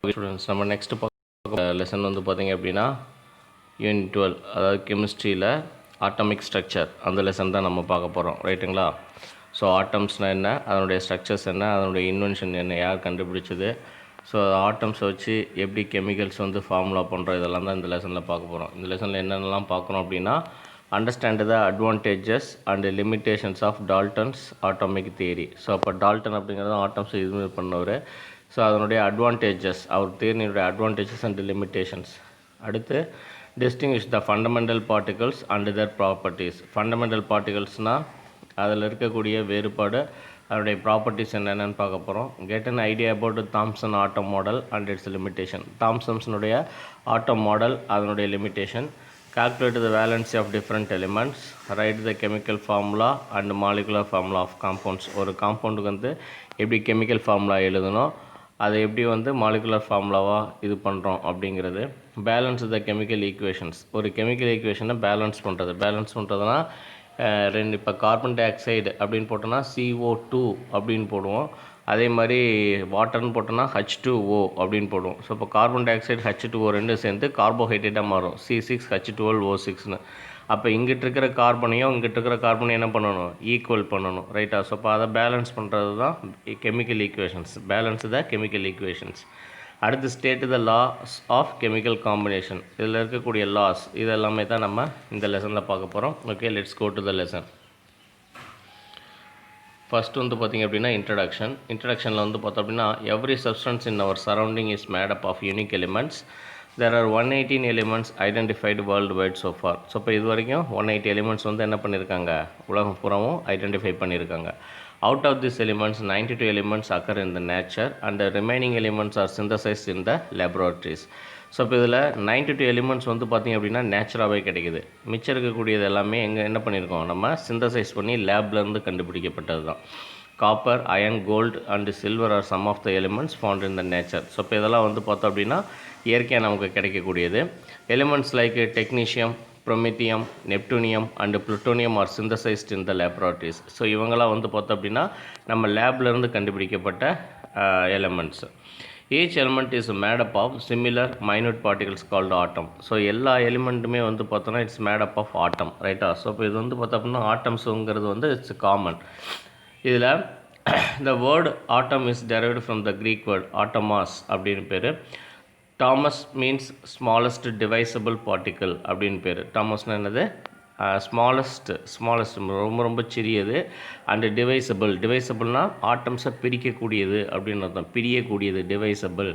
Students நம்ம next lesson வந்து பார்த்திங்க அப்படின்னா யூனிட் 12 அதாவது கெமிஸ்ட்ரியில் ஆட்டமிக் ஸ்ட்ரக்சர் அந்த லெசன் தான் நம்ம பார்க்க போகிறோம் ரைட்டுங்களா. ஸோ ஆட்டம்ஸ்னால் என்ன, அதனுடைய ஸ்ட்ரக்சர்ஸ் என்ன, அதனுடைய இன்வென்ஷன் என்ன, யார் கண்டுபிடிச்சது, ஸோ ஆட்டம்ஸை வச்சு எப்படி கெமிக்கல்ஸ் வந்து ஃபார்முலா பண்ணுறோம், இதெல்லாம் தான் இந்த லெசனில் பார்க்க போகிறோம். இந்த லெசனில் என்னென்னலாம் பார்க்குறோம் அப்படின்னா understand the advantages and limitations of Dalton's atomic theory. So அப்போ டால்டன் அப்படிங்கிறது ஆட்டம்ஸ் இது பண்ணவர். ஸோ அதனுடைய அட்வான்டேஜஸ், அவர் தியரியினுடைய அட்வான்டேஜஸ் அண்ட் லிமிட்டேஷன்ஸ். அடுத்து distinguish the fundamental particles and their properties. Fundamental பார்ட்டிகல்ஸ்னால் அதில் இருக்கக்கூடிய வேறுபாடு, அதனுடைய ப்ராப்பர்ட்டிஸ் என்னென்னு பார்க்க போகிறோம். Get an idea about Thomson atom model and its limitation. தாம்சன்ஸினுடைய ஆட்டம் மாடல், அதனுடைய limitation. Calculate the valency of different elements. Write the chemical formula and molecular formula of compounds. ஒரு காம்பவுண்டுக்கு வந்து எப்படி கெமிக்கல் ஃபார்முலா எழுதணும், அதை எப்படி வந்து மாலிகுலர் ஃபார்முலாவாக இது பண்ணுறோம் அப்படிங்கிறது. Balance the chemical equations. ஒரு கெமிக்கல் ஈக்குவேஷனை பேலன்ஸ் பண்ணுறதுனா ரெண்டு, இப்போ கார்பன் டை ஆக்சைடு அப்படின்னு போட்டோன்னா CO2 அப்படின்னு போடுவோம். அதே மாதிரி வாட்டர்னு போட்டோன்னா H2O அப்படின்னு போடுவோம். ஸோ இப்போ கார்பன் டை ஆக்சைடு H2O ரெண்டு சேர்ந்து கார்போஹைட்ரேட்டாக மாறும், C6H12O6ன்னு. அப்போ இங்கிட்டு இருக்கிற கார்பனையும் இங்கிட்டு இருக்கிற கார்பனையும் என்ன பண்ணணும், ஈக்குவல் பண்ணணும் ரைட்டா. ஸோ அப்போ அதை பேலன்ஸ் பண்ணுறது தான் chemical equations. Balance the chemical equations. அடுத்து state the laws of chemical combination. இதில் இருக்கக்கூடிய லாஸ் இது எல்லாமே தான் நம்ம இந்த லெசனில் பார்க்க போகிறோம். Okay, let's go to the lesson. First வந்து பார்த்திங்க அப்படின்னா இன்ட்ரடக்ஷனில் வந்து பார்த்தோம் அப்படின்னா every substance in our surrounding is made up of unique elements. There are 118 elements identified worldwide so far. So இப்போ இது வரைக்கும் 180 எலிமெண்ட்ஸ் வந்து என்ன பண்ணியிருக்காங்க, உலகம் பூராவும் ஐடென்டிஃபை பண்ணியிருக்காங்க. Out of these elements, 92 elements occur in the nature and the remaining elements are synthesized in the laboratories. So இப்போ இதில் 92 எலிமெண்ட்ஸ் வந்து பார்த்திங்க அப்படின்னா நேச்சுராகவே கிடைக்குது. மிச்சம் இருக்கக்கூடியது எல்லாமே என்ன பண்ணியிருக்கோம், நம்ம சிந்தசைஸ் பண்ணி லேப்லேருந்து கண்டுபிடிக்கப்பட்டது தான். Copper, iron, gold and silver are some of the elements found in the nature. So இப்போ இதெல்லாம் வந்து பார்த்தோம் அப்படின்னா இயற்கையாக நமக்கு கிடைக்கக்கூடியது. Elements like technetium, promethium, neptunium and plutonium are synthesized in the laboratories. So இவங்களாம் வந்து பார்த்தோம் அப்படின்னா நம்ம லேப்லேருந்து கண்டுபிடிக்கப்பட்ட elements. Each element is made up of similar minute particles called atom. So எல்லா எலிமெண்ட்டுமே வந்து பார்த்தோன்னா it's made up of atom ரைட்டா. ஸோ இப்போ இது வந்து பார்த்தோம் அப்படின்னா ஆட்டம்ஸுங்கிறது வந்து இட்ஸ் காமன். இதில் the word atom is derived from the Greek word atomos அப்படின்னு பேர். Tomos means smallest divisible particle அப்படின்னு பேர். டாமஸ்னால் என்னது, ஸ்மாலஸ்ட் ரொம்ப ரொம்ப சிறியது. அண்டு டிவைசபிள்னால் ஆட்டம்ஸை பிரிக்கக்கூடியது அப்படின்னு அர்த்தம். பிரியக்கூடியது டிவைசபிள்.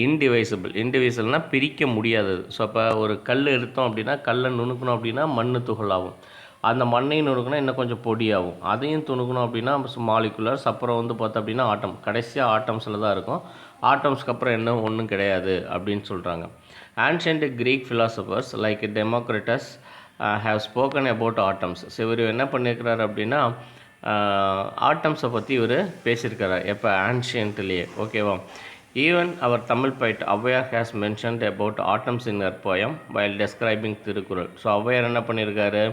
இன்டிவைசபிள்னால் பிரிக்க முடியாதது. ஸோ அப்போ ஒரு கல் எடுத்தோம் அப்படின்னா, கல்லை நுணுக்கணும் அப்படின்னா மண் துகளாகும். அந்த மண்ணையும் நுணுக்கணும் இன்னும் கொஞ்சம் பொடியாகும். அதையும் துணுக்கணும் அப்படின்னா மாலிகுலர்ஸ். அப்புறம் வந்து பார்த்தோம் அப்படின்னா ஆட்டம். கடைசியாக ஆட்டம்ஸில் தான் இருக்கும். ஆட்டம்ஸ்க்கு அப்புறம் என்ன ஒன்றும் கிடையாது அப்படின்னு சொல்கிறாங்க. Ancient Greek philosophers like Democritus have spoken about atoms. So இவர் என்ன பண்ணியிருக்கிறார் அப்படின்னா ஆட்டம்ஸை பற்றி இவர் பேசியிருக்கிறார். எப்போ, ஆன்ஷியன்ட்லேயே. ஓகேவா. ஈவன் அவர் Tamil poet Avvaiyar has mentioned about atoms in her poem while describing Thirukkural. So Avvaiyar என்ன பண்ணியிருக்காரு,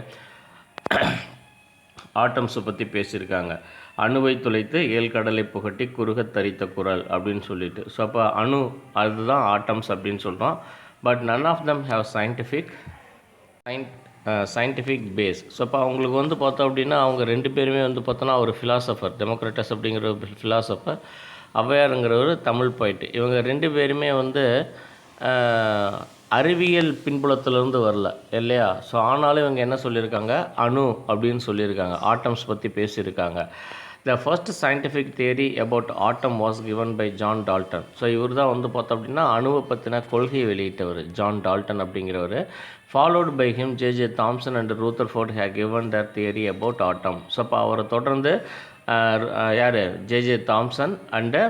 ஆட்டம்ஸை பற்றி பேசியிருக்காங்க. அணுவை துளைத்து ஏழ்கடலை புகட்டி குறுகத் தரித்த குறள் அப்படின்னு சொல்லிட்டு. ஸோ அப்போ அணு அதுதான் ஆட்டம்ஸ் அப்படின்னு சொல்கிறோம். But none of them have scientific base. So அப்போ அவங்களுக்கு வந்து பார்த்தோம் அப்படின்னா அவங்க ரெண்டு பேருமே வந்து பார்த்தோன்னா ஒரு ஃபிலாசபர், டெமோக்ரட்டஸ் அப்படிங்கிற ஒரு ஃபிலாசபர், ஔவையாருங்கிற ஒரு தமிழ் poet. இவங்க ரெண்டு பேருமே வந்து அறிவியல் பின்புலத்திலேருந்து வரல இல்லையா. ஸோ ஆனாலும் இவங்க என்ன சொல்லியிருக்காங்க, அணு அப்படின்னு சொல்லியிருக்காங்க, ஆட்டம்ஸ் பற்றி பேசியிருக்காங்க. The first scientific theory about atom was given by John Dalton. So இவர் தான் வந்து பார்த்தோம் அப்படின்னா அணுவை பற்றின கொள்கையை வெளியிட்டவர், ஜான் டால்டன் அப்படிங்கிறவர். Followed by him J Thomson and Rutherford have given their theory about atom. So அப்போ அவரை தொடர்ந்து யார், ஜே தாம்சன் அண்டு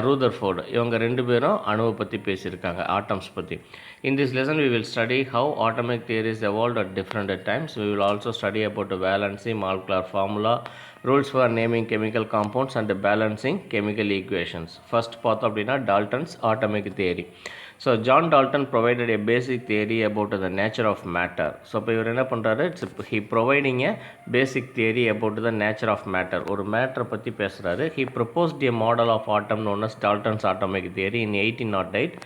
ரூதர்ஃபோர்டு, இவங்க ரெண்டு பேரும் அணுவை பற்றி பேசியிருக்காங்க, ஆட்டம்ஸ் பற்றி. In this lesson we will study how atomic theories evolved at different times. We will also study about the valency, molecular formula, rules for naming chemical compounds and balancing chemical equations. First பார்த்தோம் அப்படின்னா Dalton's atomic theory. So John Dalton provided a basic theory about the nature of matter. So இப்போ இவர் என்ன பண்ணுறாரு, he providing a basic theory about the nature of matter. ஒரு மேட்டரை பற்றி பேசுகிறாரு. he proposed a model of atom known as Dalton's atomic theory in 1808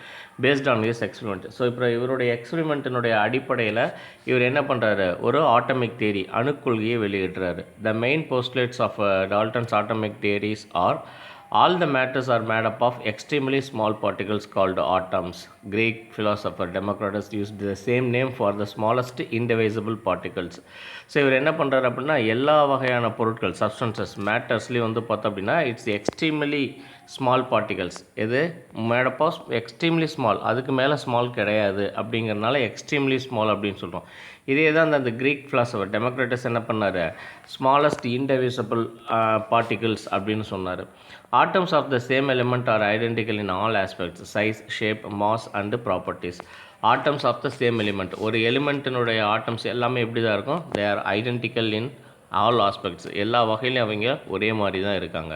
based on his experiment. So இப்போ இவருடைய எக்ஸ்பெரிமெண்ட்டினுடைய அடிப்படையில் இவர் என்ன பண்ணுறாரு, ஒரு ஆட்டமிக் தியரி அணுக்கொள்கையை வெளியிடுறாரு. the main postulates of Dalton's atomic theories are: all the matters are made up of extremely small particles called atoms. Greek philosopher Democritus used the same name for the smallest indivisible particles. So இவர் என்ன பண்ணுறாரு அப்படின்னா, எல்லா வகையான பொருட்கள் substances மேட்டர்ஸ்லேயும் வந்து பார்த்தோம் அப்படின்னா இட்ஸ் எக்ஸ்ட்ரீம்லி ஸ்மால் பார்ட்டிகல்ஸ். எது made up of extremely small, அதுக்கு மேலே ஸ்மால் கிடையாது அப்படிங்கிறனால எக்ஸ்ட்ரீம்லி ஸ்மால் அப்படின்னு சொல்கிறோம். இதே தான் அந்த கிரீக் ஃபிலாசபர் டெமோக்ரட்டஸ் என்ன பண்ணார், ஸ்மாலஸ்ட் இன்டிவிசிபிள் பார்ட்டிகிள்ஸ் அப்படின்னு சொன்னார். Atoms of the same element are identical in all aspects, size, shape, mass and properties. Atoms of the same element, ஒரு எலிமெண்ட்டினுடைய ஆட்டம்ஸ் எல்லாமே எப்படி தான் இருக்கும், they are identical in all aspects, எல்லா வகையிலையும் அவங்க ஒரே மாதிரி தான் இருக்காங்க.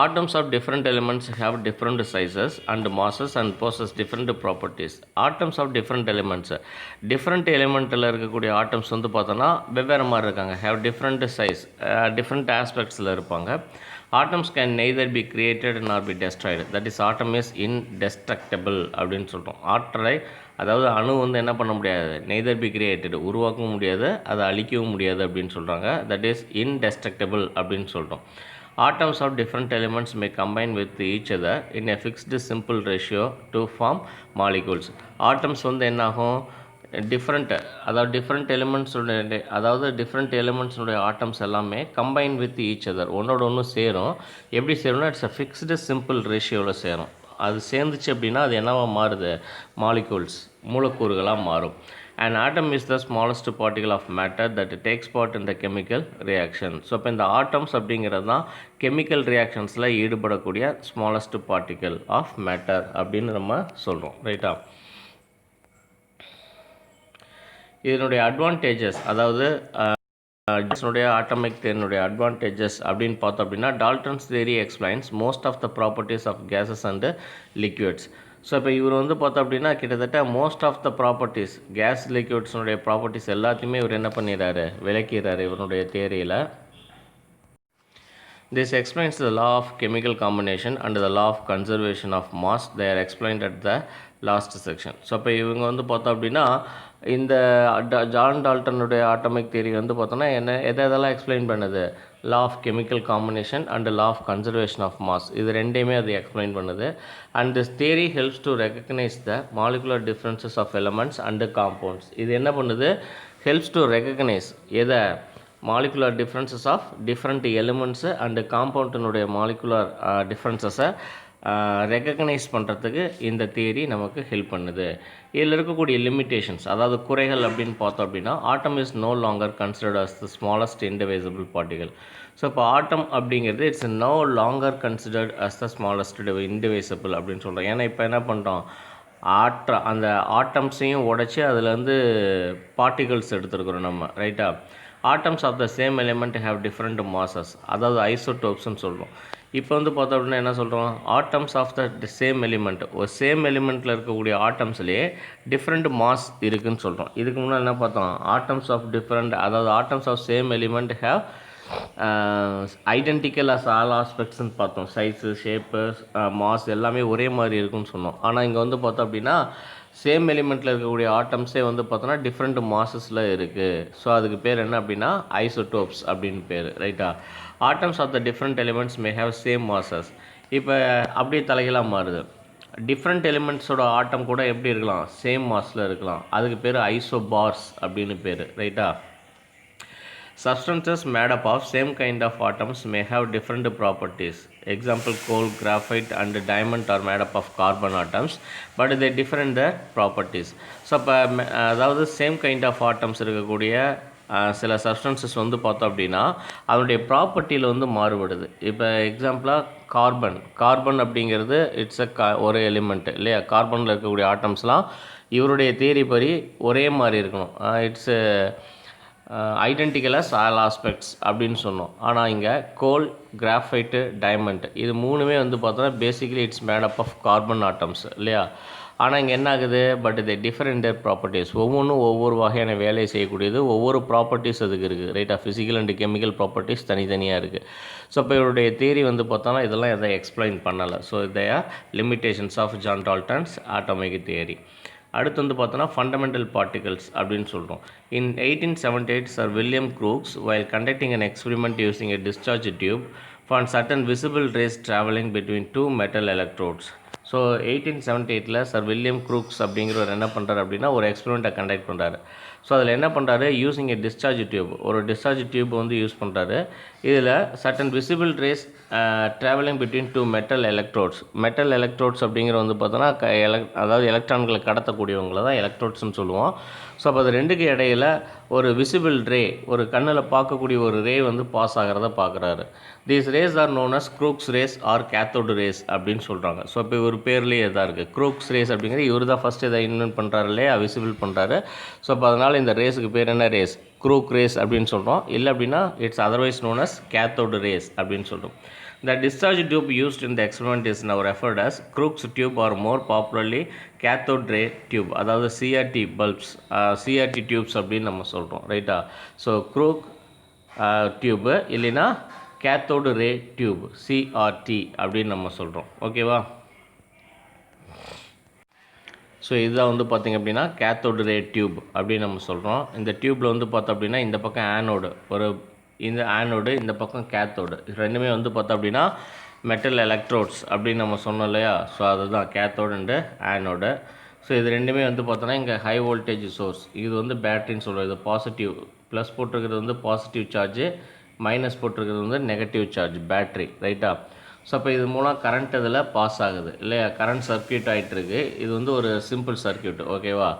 Atoms of different elements have different sizes and masses and possess different properties. Atoms of different elements, different elementல இருக்கக்கூடிய atoms வந்து பார்த்தோன்னா வெவ்வேறு மாதிரி இருக்காங்க. have different size, different aspectsல இருப்பாங்க. Atoms can neither be created nor be destroyed. That is, atom is indestructible அப்படின்னு சொல்கிறோம். ஆற்றலை, அதாவது அணு வந்து என்ன பண்ண முடியாது, neither be created, உருவாக்கவும் முடியாது, அதை அழிக்கவும் முடியாது அப்படின்னு சொல்கிறாங்க. that is indestructible அப்படின்னு சொல்கிறோம். Atoms of different elements may combine with each other in a fixed simple ratio to form molecules. Atoms வந்து என்னாகும், டிஃப்ரெண்ட் எலிமெண்ட்ஸுடைய, அதாவது டிஃப்ரெண்ட் எலிமெண்ட்ஸுடைய ஆட்டம்ஸ் எல்லாமே கம்பைன் வித் ஈச் அதர், ஒன்றோட ஒன்று சேரும். எப்படி சேரும்னா இட்ஸ் அ ஃபிக்ஸ்டு சிம்பிள் ரேஷியோவில் சேரும். அது சேர்ந்துச்சு அப்படின்னா அது என்னவா மாறுது, மாலிகூல்ஸ், மூலக்கூறுகளாக மாறும். An atom is the smallest particle of matter that takes part in the chemical reaction. So இப்போ இந்த ஆட்டம்ஸ் அப்படிங்கிறது தான் கெமிக்கல் ரியாக்ஷன்ஸில் ஈடுபடக்கூடிய ஸ்மாலஸ்ட் பார்ட்டிக்கல் ஆஃப் மேட்டர் அப்படின்னு நம்ம சொல்கிறோம். ரைட்டா? இதனுடைய அட்வான்டேஜஸ், அதாவது டால்டன்ஸுடைய ஆட்டமிக் தியரினுடைய அட்வான்டேஜஸ் அப்படின்னு பார்த்தோம் அப்படின்னா, Dalton's theory explains most of the properties of gases and liquids. So இப்போ இவர் வந்து பார்த்தோம் அப்படின்னா கிட்டத்தட்ட most of the properties, gas லிக்விட்ஸுடைய ப்ராப்பர்ட்டிஸ் எல்லாத்தையுமே இவர் என்ன பண்ணிடுறாரு, விளக்கிறாரு இவருடைய தியரியில். This explains the law of chemical combination and the law of conservation of mass. They are explained at the last section. So இப்போ இவங்க வந்து பார்த்தோம் அப்படின்னா இந்த ஜான் டால்டனுடைய ஆட்டமிக் தியரி வந்து பார்த்தோன்னா எதெல்லாம் எக்ஸ்பிளைன் பண்ணுது, law of chemical combination and law of conservation of mass, இது ரெண்டையுமே அது எக்ஸ்பிளைன் பண்ணுது. And this theory helps to recognise the molecular differences of elements and compounds. இது என்ன பண்ணுது, ஹெல்ப்ஸ் டு ரெகக்னைஸ் எதை, molecular differences of different elements and காம்பவுண்டினுடைய molecular டிஃப்ரென்சஸை ரெகக்னைஸ் பண்ணுறதுக்கு இந்த தியரி நமக்கு ஹெல்ப் பண்ணுது. இதில் இருக்கக்கூடிய லிமிட்டேஷன்ஸ், அதாவது குறைகள் அப்படின்னு பார்த்தோம் அப்படின்னா, atom is no longer considered as the smallest indivisible particle. So இப்போ ஆட்டம் அப்படிங்கிறது it's no longer considered as the smallest indivisible அப்படின்னு சொல்கிறோம். ஏன்னா இப்போ என்ன பண்ணுறோம், அந்த ஆட்டம்ஸையும் உடைச்சி அதுலேருந்து பார்ட்டிகல்ஸ் எடுத்துருக்குறோம் நம்ம. ரைட்டா? Atoms of the same element have different masses, அதாவது ஐசோடோப்ஸ்ன்னு சொல்கிறோம். இப்போ வந்து பார்த்தோம் அப்படின்னா என்ன சொல்கிறோம், atoms of the same element, ஒரு சேம் எலிமெண்ட்டில் இருக்கக்கூடிய ஆட்டம்ஸ்லேயே டிஃப்ரெண்ட் மாஸ் இருக்குதுன்னு சொல்கிறோம். இதுக்கு முன்னாடி என்ன பார்த்தோம், ஆட்டம்ஸ் ஆஃப் டிஃப்ரெண்ட், அதாவது atoms of same element have identical as all ஆஸ்பெக்ட்ஸ்ன்னு பார்த்தோம். சைஸு, ஷேப்பு, மாஸ் எல்லாமே ஒரே மாதிரி இருக்குன்னு சொன்னோம். ஆனால் இங்கே வந்து பார்த்தோம் அப்படின்னா சேம் எலிமெண்ட்டில் இருக்கக்கூடிய ஆட்டம்ஸே வந்து பார்த்தோன்னா டிஃப்ரெண்ட் மாசஸில் இருக்குது. ஸோ அதுக்கு பேர் என்ன அப்படின்னா ஐசோடோப்ஸ் அப்படின்னு பேர். ரைட்டா? Atoms of the different elements may have same masses. இப்போ அப்படியே தலைகளாக மாறுது, டிஃப்ரெண்ட் எலிமெண்ட்ஸோட ஆட்டம் கூட எப்படி இருக்கலாம், சேம் மாஸில் இருக்கலாம். அதுக்கு பேர் ஐசோபார்ஸ் அப்படின்னு பேர். ரைட்டா? Substances made up of same kind of atoms may have different properties. Example, coal, graphite and diamond are made up of carbon atoms, but they differ in their properties. So இப்போ அதாவது same kind of atoms இருக்கக்கூடிய சில substances வந்து பார்த்தோம் அப்படின்னா அதனுடைய ப்ராப்பர்ட்டியில் வந்து மாறுபடுது. இப்போ எக்ஸாம்பிளாக கார்பன் அப்படிங்கிறது இட்ஸ் ஒரு எலிமெண்ட் இல்லையா. கார்பனில் இருக்கக்கூடிய ஆட்டம்ஸ்லாம் இவருடைய தியரி படி ஒரே மாதிரி இருக்கணும். இட்ஸ் ஐடென்டிக்கலாக ஆல் ஆஸ்பெக்ட்ஸ் அப்படின்னு சொன்னோம். ஆனால் இங்கே கோல், கிராஃபைட்டு, டைமண்ட் இது மூணுமே வந்து பார்த்தோன்னா basically it's made up of carbon atoms இல்லையா. ஆனால் இங்கே என்ன ஆகுது, பட் இது டிஃப்ரெண்ட் ப்ராப்பர்ட்டிஸ், ஒவ்வொன்றும் ஒவ்வொரு வகையான வேலையை செய்யக்கூடியது, ஒவ்வொரு ப்ராப்பர்ட்டிஸ் அதுக்கு இருக்குது ரைட்டாக. ஃபிசிக்கல் அண்ட் கெமிக்கல் ப்ராப்பர்ட்டிஸ் தனித்தனியாக இருக்குது. ஸோ இப்போ இவருடைய தியரி வந்து பார்த்தோன்னா இதெல்லாம் எதை எக்ஸ்பிளைன் பண்ணலை. ஸோ இதை limitations of John Dalton's atomic theory. அடுத்து வந்து பார்த்தோன்னா ஃபண்டமெண்டல் பார்ட்டிகல்ஸ் அப்படின்னு சொல்கிறோம். In 1878 Sir William Crookes while conducting an experiment using a discharge tube found certain visible rays traveling between two metal electrodes. So 1878 sir William Crookes அப்படிங்கிறவர் என்ன பண்ணுறாரு அப்படின்னா ஒரு எக்ஸ்பெரிமெண்ட்டை கண்டக்ட் பண்ணுறாரு. ஸோ அதில் என்ன பண்ணுறாரு, யூஸிங் ஏ டிஸ்சார்ஜ் டியூப், ஒரு டிஸ்சார்ஜ் டியூப் வந்து யூஸ் பண்ணுறாரு. இதில் certain visible rays travelling between two metal electrodes. Metal electrodes அப்படிங்கிற வந்து பார்த்தோன்னா அதாவது எலக்ட்ரான்களை கடத்தக்கூடியவங்களை தான் எலக்ட்ரோட்ஸ்னு சொல்லுவோம். ஸோ அப்போ அது ரெண்டுக்கு இடையில் ஒரு விசிபிள் ரே, ஒரு கண்ணில் பார்க்கக்கூடிய ஒரு ரே வந்து பாஸ் ஆகிறத பார்க்குறாரு. These rays are known as Crookes rays or cathode rays அப்படின்னு சொல்கிறாங்க. ஸோ இப்போ ஒரு பேர்லேயே இதாக இருக்குது க்ரூக்ஸ் ரேஸ் அப்படிங்கிறது இவர் தான் ஃபஸ்ட்டு இதை இன்வென்ட் பண்ணுறாரு இல்லையா, விசிபிள் பண்ணுறாரு. ஸோ அப்போ அதனால் இந்த ரேஸுக்கு பேர் என்ன, ரேஸ், க்ரூக் ரேஸ் அப்படின்னு சொல்கிறோம். இல்லை அப்படின்னா it's otherwise known as cathode rays அப்படின்னு சொல்கிறோம். The discharge tube used in the experiment is now referred as Crookes tube or more popularly cathode ray tube, அதாவது CRT bulbs, CRT tubes அப்படின்னு நம்ம சொல்கிறோம் ரைட்டா. ஸோ க்ரூக் டியூப் இல்லைன்னா cathode ரே tube, CRT அப்படின்னு நம்ம சொல்கிறோம். ஓகேவா. ஸோ இதுதான் வந்து பார்த்திங்க அப்படின்னா கேத்தோடு ரே டியூப் அப்படின்னு நம்ம சொல்கிறோம். இந்த டியூப்பில் வந்து பார்த்தோம் அப்படின்னா இந்த பக்கம் ஆனோடு, இந்த ஆனோடு, இந்த பக்கம் கேத்தோடு, ரெண்டுமே வந்து பார்த்தோம் அப்படின்னா மெட்டல் எலக்ட்ரோட்ஸ் அப்படின்னு நம்ம சொன்னோம் இல்லையா. ஸோ அதுதான் கேத்தோடு அண்டு ஆனோடு. ஸோ இது ரெண்டுமே வந்து பார்த்தோன்னா இங்கே ஹை வோல்டேஜ் சோர்ஸ், இது வந்து பேட்டரின்னு சொல்கிறோம். இது பாசிட்டிவ், ப்ளஸ் போட்டிருக்கிறது வந்து பாசிட்டிவ் சார்ஜு, மைனஸ் போட்டிருக்கிறது வந்து நெகட்டிவ் சார்ஜ், பேட்ரி ரைட்டா. ஸோ அப்போ இது மூலம் கரண்ட் இதில் பாஸ் ஆகுது இல்லையா, கரண்ட் சர்க்கியூட் ஆகிட்டுருக்கு. இது வந்து ஒரு சிம்பிள் சர்க்கியூட் ஓகேவா.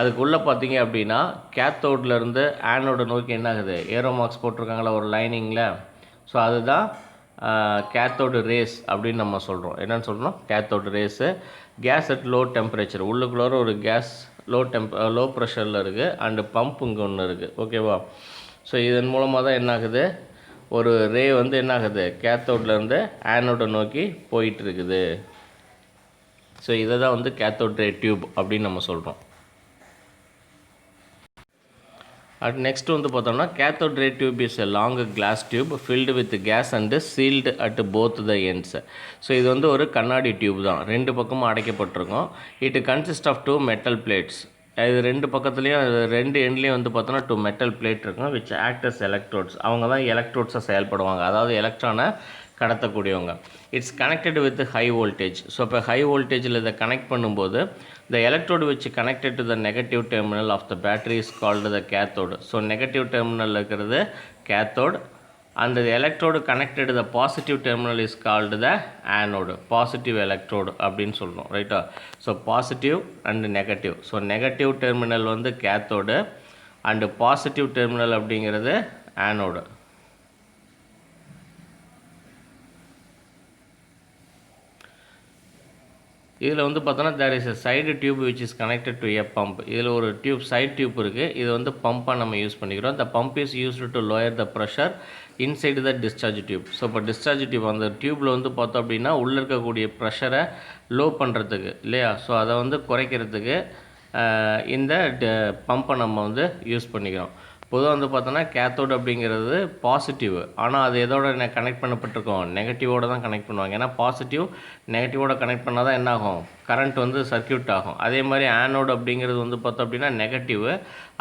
அதுக்குள்ளே பார்த்தீங்க அப்படின்னா கேத்தோட்லேருந்து ஆனோடு நோக்கி என்ன ஆகுது, ஏரோ மார்க்ஸ் போட்டிருக்காங்களா ஒரு லைனிங்கில். ஸோ அதுதான் கேத்தோடு ரேஸ் அப்படின்னு நம்ம சொல்கிறோம். என்னென்னு சொல்கிறோம், cathode rays. Gas at low temperature, உள்ளுக்குள்ளார ஒரு கேஸ் லோ ப்ரெஷரில் இருக்குது, அண்டு பம்ப் இங்கே ஒன்று இருக்குது ஓகேவா. ஸோ இதன் மூலமாக தான் என்ன ஆகுது, ஒரு ரே வந்து என்ன ஆகுது, கேத்தோட்லேருந்து ஆனோடை நோக்கி போயிட்டுருக்குது. ஸோ இதை தான் வந்து கேத்தோட் ரே டியூப் அப்படின்னு நம்ம சொல்கிறோம். நெக்ஸ்ட் வந்து பார்த்தோம்னா cathode ray tube is a long glass tube filled with gas and sealed at both the ends. So இது வந்து ஒரு கண்ணாடி டியூப் தான், ரெண்டு பக்கமும் அடைக்கப்பட்டிருக்கும். It consist of two metal plates. இது ரெண்டு பக்கத்துலேயும் ரெண்டு எண்ட்லேயும் வந்து பார்த்தோன்னா டூ மெட்டல் பிளேட் இருக்கும், விச் ஆக்ட் அஸ் எலக்ட்ரோட்ஸ். அவங்க தான் எலக்ட்ரோட்ஸாக செயல்படுவாங்க, அதாவது எலக்ட்ரானை கடத்தக்கூடியவங்க. It's connected with high voltage. So இப்போ ஹை வோல்டேஜில் இதை கனெக்ட் பண்ணும்போது the electrode which connected to the negative terminal of the battery is called the cathode. So negative terminal இருக்கிறது cathode and the electrode connected to the positive terminal is called the anode, positive electrode அப்படின்னு சொல்கிறோம் ரைட்டா. So positive and negative. So negative terminal வந்து cathode and positive terminal அப்படிங்கிறது anode. இதில் வந்து பார்த்தோன்னா there is a side tube which is connected to a pump. இதில் ஒரு டியூப், சைட் டியூப் இருக்குது, இது வந்து பம்பாக நம்ம யூஸ் பண்ணிக்கிறோம். த pump is used to lower the pressure inside the discharge tube. So இப்போ டிஸ்சார்ஜ் டியூப் அந்த டியூப்பில் வந்து பார்த்தோம் அப்படின்னா உள்ளே இருக்கக்கூடிய ப்ரெஷரை லோ பண்ணுறதுக்கு இல்லையா, ஸோ அதை வந்து குறைக்கிறதுக்கு இந்த பம்பை நம்ம வந்து யூஸ் பண்ணிக்கிறோம். பொதுவாக வந்து பார்த்தோன்னா கேத்தோடு அப்படிங்கிறது பாசிட்டிவ், ஆனால் அது எதோட கனெக்ட் பண்ணப்பட்டிருக்கோம், நெகட்டிவோடு தான் கனெக்ட் பண்ணுவாங்க. ஏன்னா பாசிட்டிவ் நெகட்டிவோட கனெக்ட் பண்ணால் தான் என்ன ஆகும், கரண்ட் வந்து சர்க்கியூட் ஆகும். அதே மாதிரி ஆனோடு அப்படிங்கிறது வந்து பார்த்தோம் அப்படின்னா நெகட்டிவ்,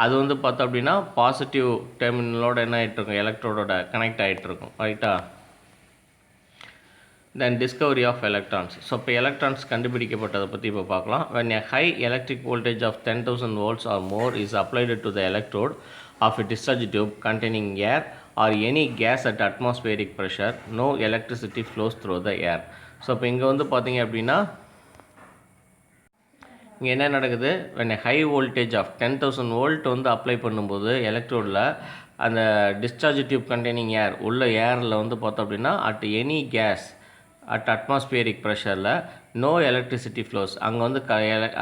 அது வந்து பார்த்தோம் அப்படின்னா பாசிட்டிவ் டெர்மினலோட என்ன ஆகிட்டுருக்கும், எலக்ட்ரோடோட கனெக்ட் ஆகிட்டுருக்கும் ரைட்டா. தென் டிஸ்கவரி ஆஃப் எலக்ட்ரான்ஸ். ஸோ இப்போ எலக்ட்ரான்ஸ் கண்டுபிடிக்கப்பட்டதை பற்றி இப்போ பார்க்கலாம். when a high electric voltage of 10,000 volts or more is applied to the electrode of a discharge tube containing air or any gas at atmospheric pressure, no electricity flows through the air. So இப்போ இங்கே வந்து பார்த்தீங்க அப்படின்னா இங்கே என்ன நடக்குது, when a high voltage of 10,000 volt வந்து apply பண்ணும்போது எலக்ட்ரோடில் அந்த டிஸ்சார்ஜ் டியூப் கண்டெய்னிங் ஏர் உள்ள ஏரில் வந்து பார்த்தோம் அப்படின்னா at any gas at atmospheric ப்ரெஷரில் நோ எலக்ட்ரிசிட்டி ஃப்ளோஸ். அங்கே வந்து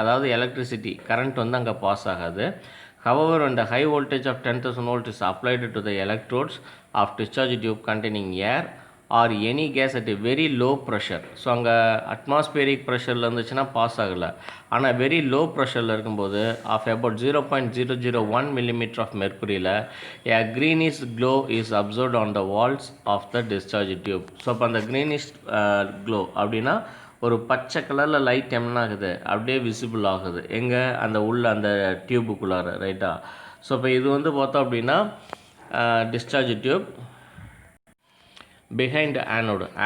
அதாவது எலக்ட்ரிசிட்டி கரண்ட் வந்து அங்கே பாஸ் ஆகாது. However, when the high voltage of 10,000 volt is applied to the electrodes of discharge tube containing air or any gas at a very low pressure, so அங்கே atmospheric ப்ரெஷரில் இருந்துச்சுன்னா pass ஆகலை, ஆனால் very low ப்ரெஷரில் இருக்கும்போது of about 0.001 millimeter of மெர்க்குரியில் a greenish glow is observed on the walls of the discharge tube. So அப்போ அந்த greenish glow அப்படின்னா ஒரு பச்சை கலரில் லைட் என்ன ஆகுது, அப்படியே விசிபிள் ஆகுது எங்கே, அந்த உள்ள அந்த டியூபுக்குள்ளார, ரைட்டா. ஸோ இப்போ இது வந்து பார்த்தோம் அப்படின்னா டிஸ்சார்ஜ் டியூப் பிஹைண்ட்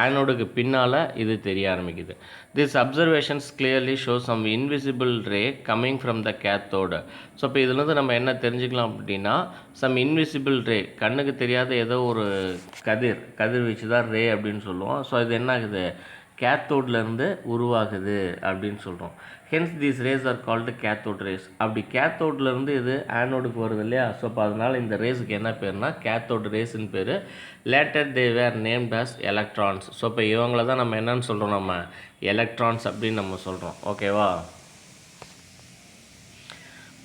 ஆனோடுக்கு பின்னால் இது தெரிய ஆரம்பிக்குது. This observations clearly show some invisible ray coming from the cathode. So இப்போ இதுலேருந்து நம்ம என்ன தெரிஞ்சுக்கலாம் அப்படின்னா, சம் இன்விசிபிள் ரே, கண்ணுக்கு தெரியாத ஏதோ ஒரு கதிர்வீச்சு தான் ரே அப்படின்னு சொல்லுவோம். ஸோ இது என்ன ஆகுது, கேத்தோட்லேருந்து உருவாகுது அப்படின்னு சொல்கிறோம். Hence these rays are called cathode race. அப்படி கேத்தோட்லேருந்து இது ஆனோடுக்கு வருது இல்லையா, ஸோ அப்போ அதனால் இந்த ரேஸுக்கு என்ன பேர்னா கேத்தோட் ரேஸ்ன்னு பேர். Later they were named as electrons. So இப்போ இவங்கள தான் நம்ம என்னன்னு சொல்கிறோம், நம்ம எலக்ட்ரான்ஸ் அப்படின்னு நம்ம சொல்கிறோம். ஓகேவா.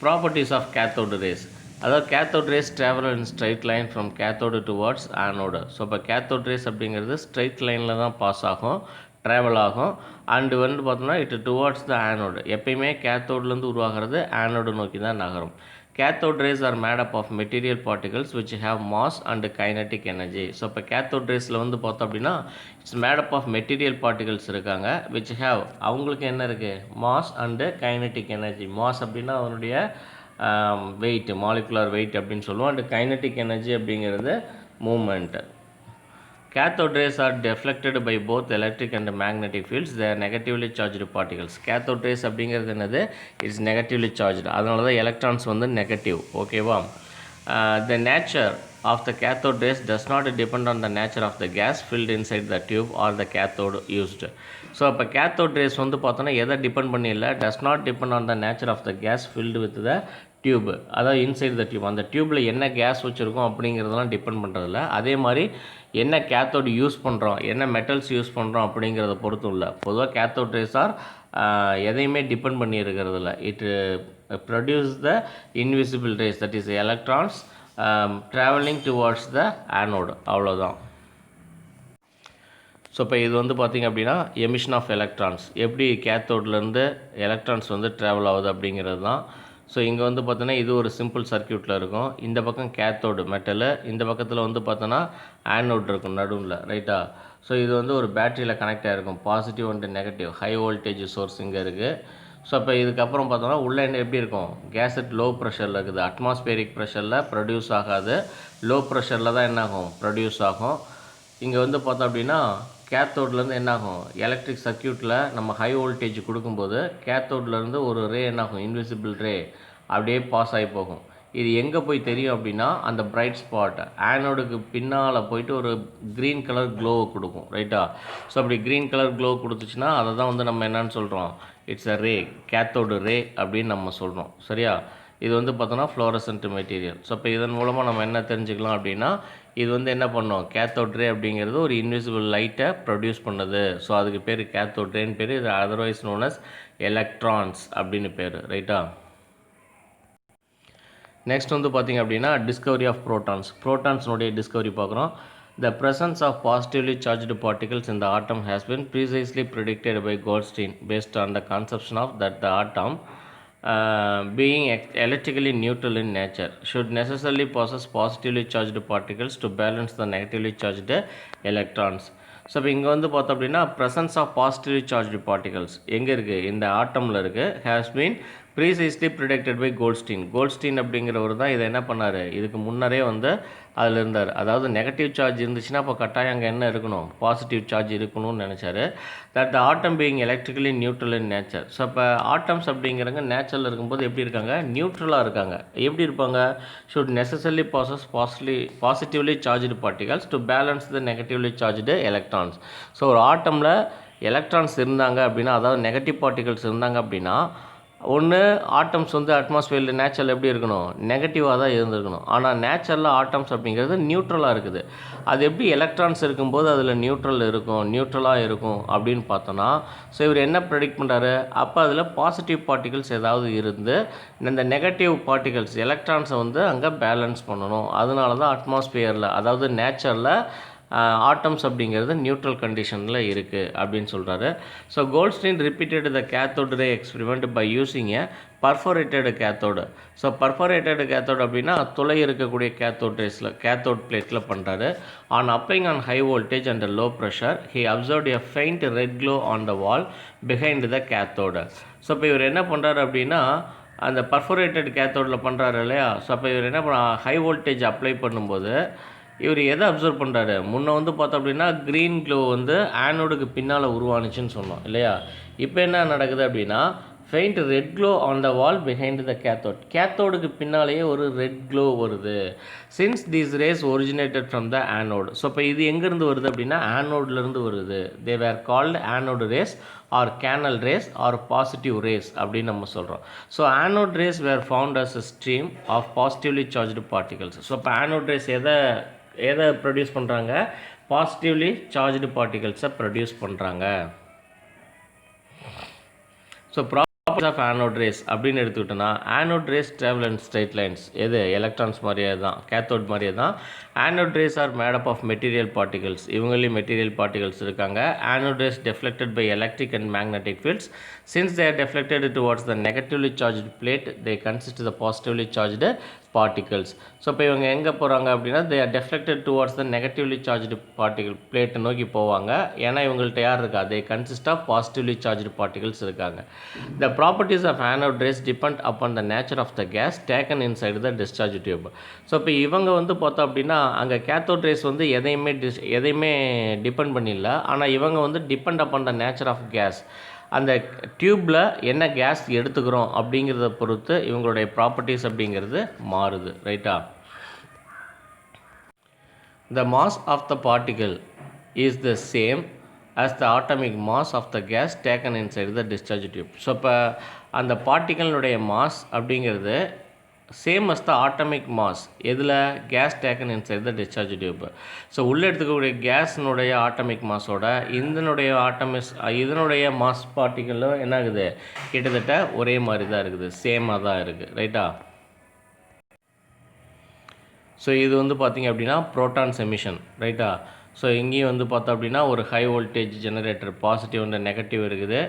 Properties of cathode rays. அதாவது cathode rays travel in straight line from cathode towards anode. So இப்போ கேத்தோட் ரேஸ் அப்படிங்கிறது ஸ்ட்ரைட் லைனில் தான் பாஸ் ஆகும், ட்ராவல் ஆகும். அண்டு வந்து பார்த்தோம்னா இட் டுவார்ட்ஸ் த ஆனோடு. எப்பயுமே கேத்தோட்லேருந்து உருவாகிறது ஆனோடு நோக்கி தான் நகரும். Cathode rays are made up of material particles which have mass and kinetic energy. So இப்போ கேத்தோட் ரேஸில் வந்து பார்த்தோம் அப்படின்னா it's made up of material particles இருக்காங்க, விச் ஹேவ், அவங்களுக்கு என்ன இருக்குது, மாஸ் அண்டு கைனட்டிக் எனர்ஜி. மாஸ் அப்படின்னா அதனுடைய வெயிட், மாலிகுலர் வெயிட் அப்படின்னு சொல்லுவோம். அண்டு கைனட்டிக் எனர்ஜி அப்படிங்கிறது movement. Cathode rays are deflected by both electric and magnetic fields. They are negatively charged particles. Cathode rays அப்படிங்கிறது என்னது, இட்ஸ் நெகட்டிவ்லி சார்ஜ்டு, அதனால தான் எலக்ட்ரான்ஸ் வந்து நெகட்டிவ். ஓகேவா. The nature of the cathode rays does not depend on the nature of the gas filled inside the tube or the cathode used. So இப்போ cathode rays வந்து பார்த்தோன்னா எதை depend பண்ணி இல்லை, does not depend on the nature of the gas filled with the tube, அதாவது inside the tube, அந்த டியூப்பில் என்ன கேஸ் வச்சுருக்கோம் அப்படிங்கிறதெல்லாம் டிபெண்ட் பண்ணுறதில்ல. அதே மாதிரி என்ன கேத்தோடு யூஸ் பண்ணுறோம், என்ன மெட்டல்ஸ் யூஸ் பண்ணுறோம் அப்படிங்கிறத பொறுத்தும் இல்லை. பொதுவாக கேத்தோட் ரேஸ் ஆர் எதையுமே டிபெண்ட் பண்ணி இருக்கிறதில்ல. It produce the invisible race, that is electrons travelling towards the anode, அவ்வளோதான். ஸோ இப்போ இது வந்து பார்த்திங்க அப்படின்னா எமிஷன் ஆஃப் எலக்ட்ரான்ஸ், எப்படி கேத்தோட்லேருந்து எலக்ட்ரான்ஸ் வந்து ட்ராவல் ஆகுது அப்படிங்கிறது தான். ஸோ இங்கே வந்து பார்த்தோன்னா இது ஒரு சிம்பிள் சர்க்கியூட்டில் இருக்கும். இந்த பக்கம் கேத்தோடு மெட்டலு, இந்த பக்கத்தில் வந்து பார்த்தோன்னா ஆனோட் இருக்கும் நடுவில், ரைட்டா. ஸோ இது வந்து ஒரு பேட்டரியில் கனெக்ட் ஆகிருக்கும், positive and negative, high voltage source இங்கே இருக்குது. ஸோ இப்போ இதுக்கப்புறம் பார்த்தோன்னா உள்ளே என்ன எப்படி இருக்கும், கேஸட் லோ ப்ரெஷரில் இருக்குது, அட்மாஸ்பியரிக் ப்ரெஷரில் ப்ரொடியூஸ் ஆகாது, லோ ப்ரெஷரில் தான் என்ன ஆகும், ப்ரொடியூஸ் ஆகும். இங்கே வந்து பார்த்தோம் அப்படின்னா கேத்தோட்லேருந்து என்னாகும், எலக்ட்ரிக் சர்க்கியூட்டில் நம்ம ஹை வோல்டேஜ் கொடுக்கும்போது கேத்தோட்லேருந்து ஒரு ரே என்னாகும், இன்விசிபிள் ரே அப்படியே பாஸ் ஆகி போகும். இது எங்கே போய் தெரியும் அப்படின்னா அந்த பிரைட் ஸ்பாட் ஆனோடுக்கு பின்னால் போயிட்டு ஒரு க்ரீன் கலர் க்ளோவை கொடுக்கும், ரைட்டா. ஸோ அப்படி க்ரீன் கலர் க்ளோ கொடுத்துச்சுன்னா அதை தான் வந்து நம்ம என்னன்னு சொல்கிறோம், இட்ஸ் அ ரே, கேத்தோடு ரே அப்படின்னு நம்ம சொல்கிறோம், சரியா. இது வந்து பார்த்தோன்னா ஃப்ளோரசன்ட் மெட்டீரியல். ஸோ இப்போ இதன் மூலமாக நம்ம என்ன தெரிஞ்சுக்கலாம் அப்படின்னா, இது வந்து என்ன பண்ணோம், கேத்தோட் ரே அப்படிங்கிறது ஒரு இன்விசிபிள் லைட்டை ப்ரொடியூஸ் பண்ணுது. ஸோ அதுக்கு பேர் கேத்தோட் ரேன்னு பேர். இது அதர்வைஸ் நோன் அஸ் எலக்ட்ரான்ஸ் அப்படின்னு பேர், ரைட்டா. நெக்ஸ்ட் வந்து பார்த்திங்க அப்படின்னா டிஸ்கவரி ஆஃப் ப்ரோட்டான்ஸ். ப்ரோட்டான்ஸ்னுடைய டிஸ்கவரி பார்க்குறோம். The presence of positively charged particles in the atom has been precisely predicted by Goldstein based on the conception of that the atom being electrically neutral in nature should necessarily possess positively charged particles to balance the negatively charged electrons. So இப்போ இங்கே வந்து பார்த்தோம் அப்படின்னா presence of positively charged particles எங்கே இருக்குது, இந்த ஆட்டமில் இருக்குது. Has been precisely predicted by Goldstein. Goldstein அப்படிங்கிறவர் தான் இதை என்ன பண்ணார், இதுக்கு முன்னரே வந்து அதில் இருந்தார். அதாவது நெகட்டிவ் சார்ஜ் இருந்துச்சுன்னா அப்போ கட்டாயம் அங்கே என்ன இருக்கணும், பாசிட்டிவ் சார்ஜ் இருக்கணும்னு நினச்சாரு. That the atom being electrically neutral in nature. So இப்போ ஆட்டம்ஸ் அப்படிங்கிறவங்க நேச்சரில் இருக்கும்போது எப்படி இருக்காங்க, நியூட்ரலாக இருக்காங்க. எப்படி இருப்பாங்க, should necessarily possess positively charged particles to balance the negatively charged electrons. So ஒரு ஆட்டமில் எலக்ட்ரான்ஸ் இருந்தாங்க அப்படின்னா, அதாவது நெகட்டிவ் பார்ட்டிகல்ஸ் இருந்தாங்க அப்படின்னா ஒன்று ஆட்டம்ஸ் வந்து அட்மாஸ்பியரில் நேச்சுரல் எப்படி இருக்கணும், நெகட்டிவாக தான் இருந்திருக்கணும். ஆனால் நேச்சுரலில் ஆட்டம்ஸ் அப்படிங்கிறது நியூட்ரலாக இருக்குது. அது எப்படி எலக்ட்ரான்ஸ் இருக்கும்போது அதில் நியூட்ரலாக இருக்கும் அப்படின்னு பார்த்தோன்னா, ஸோ இவர் என்ன ப்ரெடிக்ட் பண்ணுறாரு, அப்போ அதில் பாசிட்டிவ் பார்ட்டிகல்ஸ் ஏதாவது இருந்து இந்த நெகட்டிவ் பார்ட்டிகல்ஸ் எலக்ட்ரான்ஸை வந்து அங்கே பேலன்ஸ் பண்ணணும். அதனால தான் அட்மாஸ்பியரில், அதாவது நேச்சரில் ஆட்டம்ஸ் அப்படிங்கிறது நியூட்ரல் கண்டிஷனில் இருக்குது அப்படின்னு சொல்கிறாரு. So Goldstein repeated the cathode ray experiment by using a perforated cathode. So perforated cathode அப்படின்னா துளை இருக்கக்கூடிய கேத்தோட் பிளேட்டில் பண்ணுறாரு. On applying on high voltage and low pressure he observed a faint red glow on the wall behind the cathode. So இப்போ இவர் என்ன பண்ணுறாரு அப்படின்னா, அந்த பர்ஃபோரேட்டட் கேத்தோடில் பண்ணுறாரு இல்லையா. ஸோ அப்போ இவர் என்ன பண்ண, ஹை வோல்டேஜ் அப்ளை பண்ணும்போது இவர் எதை அப்சர்வ் பண்ணுறாரு, முன்னே வந்து பார்த்தோம் அப்படின்னா க்ரீன் க்ளோ வந்து ஆனோடுக்கு பின்னால் உருவானுச்சுன்னு சொன்னோம் இல்லையா. இப்போ என்ன நடக்குது அப்படின்னா, faint red glow on the wall behind the கேத்தோடுக்கு பின்னாலேயே ஒரு ரெட் க்ளோ வருது. Since these rays originated from the anode. So இப்போ இது எங்கேருந்து வருது அப்படின்னா ஆனோட்லேருந்து வருது. They were called anode rays or canal rays or positive rays அப்படின்னு நம்ம சொல்கிறோம். So anode rays were found as a stream of positively charged particles. So இப்போ ஆனோட் ரேஸ் எதை ப்ரொடியூஸ் பண்ணுறாங்க, பாசிட்டிவ்லி சார்ஜ்டு பார்ட்டிகல்ஸை ப்ரொடியூஸ் பண்ணுறாங்க. So properties of anode rays அப்படின்னு எடுத்துக்கிட்டோன்னா, anode rays travel in straight lines. எது எலக்ட்ரான்ஸ் மாதிரியே தான், கேத்தோட் மாதிரியே தான். Anode rays are made up of material particles. இவங்களையும் மெட்டீரியல் பார்ட்டிகல்ஸ் இருக்காங்க. Anode rays deflected by electric and magnetic fields. Since they are deflected towards the negatively charged plate, they consist of the positively charged particles. So இப்போ இவங்க எங்கே போகிறாங்க அப்படின்னா, they are deflected towards the negatively charged particle plate நோக்கி போவாங்க. ஏன்னா இவங்கள்ட்ட யார் இருக்கா, they consist of positively charged particles இருக்காங்க. The properties of anode rays depend upon the nature of the gas taken inside the discharge tube. So இப்போ இவங்க வந்து பார்த்தோம் அப்படின்னா அங்கே கேத்தோட் ரேஸ் வந்து எதையுமே டிபெண்ட் பண்ணிடல. ஆனால் இவங்க வந்து depend upon the nature of gas. அந்த டியூப்பில் என்ன கேஸ் எடுத்துக்கிறோம் அப்படிங்கிறத பொறுத்து இவங்களுடைய ப்ராப்பர்ட்டிஸ் அப்படிங்கிறது மாறுது. ரைட்டா. The mass of the particle is the same as the atomic mass of the gas taken inside the discharge tube. So இப்போ அந்த பார்ட்டிக்கலினுடைய மாஸ் அப்படிங்கிறது same as the atomic mass. எதில், gas taken inside the discharge tube. So உள்ளே எடுத்துக்கக்கூடிய கேஸினுடைய atomic மாஸோட இதனுடைய mass பார்ட்டிக்கலும் என்ன ஆகுது, கிட்டத்தட்ட ஒரே மாதிரி தான் இருக்குது, சேமாக தான் இருக்குது. ரைட்டா. ஸோ இது வந்து பார்த்திங்க அப்படின்னா ப்ரோட்டான்ஸ் எமிஷன். ரைட்டா. ஸோ இங்கேயும் வந்து பார்த்தோம் அப்படின்னா ஒரு high voltage generator, positive and negative இருக்குது.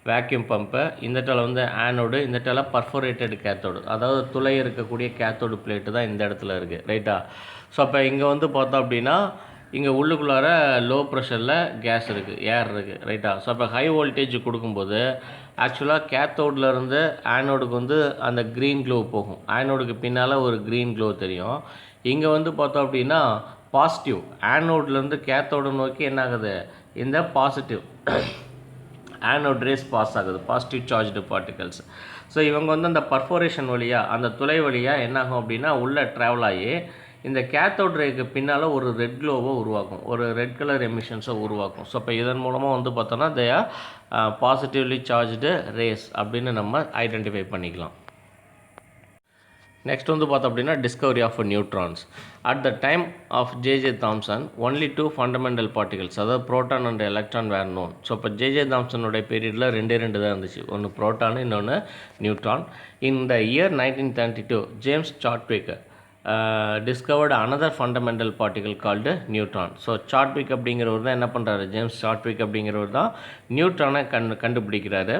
வேக்யூம் பம்பு, இந்த இடத்துல வந்து ஆனோடு, இந்த இடத்துல பர்ஃபோரேட்டட் கேத்தோடு, அதாவது துளை இருக்கக்கூடிய கேத்தோடு பிளேட்டு தான் இந்த இடத்துல இருக்குது. ரைட்டா. ஸோ அப்போ இங்கே வந்து பார்த்தோம் அப்படின்னா இங்கே உள்ளுக்குள்ளார லோ ப்ரெஷரில் கேஸ் இருக்குது, ஏர் இருக்குது. ரைட்டா. ஸோ அப்போ ஹை வோல்டேஜ் கொடுக்கும்போது ஆக்சுவலாக கேத்தோட்லேருந்து ஆனோடுக்கு வந்து அந்த க்ரீன் க்ளோ போகும். ஆனோடுக்கு பின்னால் ஒரு க்ரீன் க்ளோ தெரியும். இங்கே வந்து பார்த்தோம் அப்படின்னா பாசிட்டிவ், ஆனோட்லேருந்து கேத்தோடு நோக்கி என்ன ஆகுது, இந்த பாசிட்டிவ் ஆனோட் ரேஸ் பாஸ் ஆகுது, பாசிட்டிவ் சார்ஜ்டு பார்ட்டிகல்ஸ். ஸோ இவங்க வந்து அந்த பர்ஃபோரேஷன் வழியாக, அந்த துளை வழியாக என்ன ஆகும் அப்படின்னா உள்ளே ட்ராவல் ஆகி இந்த கேத்தோட் ரேக்கு பின்னால் ஒரு ரெட் க்ளோவை உருவாக்கும், ஒரு ரெட் கலர் எமிஷன்ஸை உருவாக்கும். ஸோ இப்போ இதன் மூலமாக வந்து பார்த்தோன்னா they are positively charged rays அப்படின்னு நம்ம ஐடென்டிஃபை பண்ணிக்கலாம். நெக்ஸ்ட் வந்து பார்த்தோம் அப்படின்னா discovery of neutrons. At the time of J Thomson only 2 fundamental particles, அதாவது proton and electron were known. So இப்போ ஜே தாம்சனுடைய பீரியடில் ரெண்டு தான் இருந்துச்சு, ஒன்று ப்ரோட்டான், இன்னொன்று neutron. In the year 1932 James Chadwick discovered another fundamental particle called neutron. So Chadwick அப்படிங்கிறவர் தான் என்ன பண்ணுறாரு, ஜேம்ஸ் சாட்விக் அப்படிங்கிறவர் தான் நியூட்ரானை கண்டுபிடிக்கிறாரு.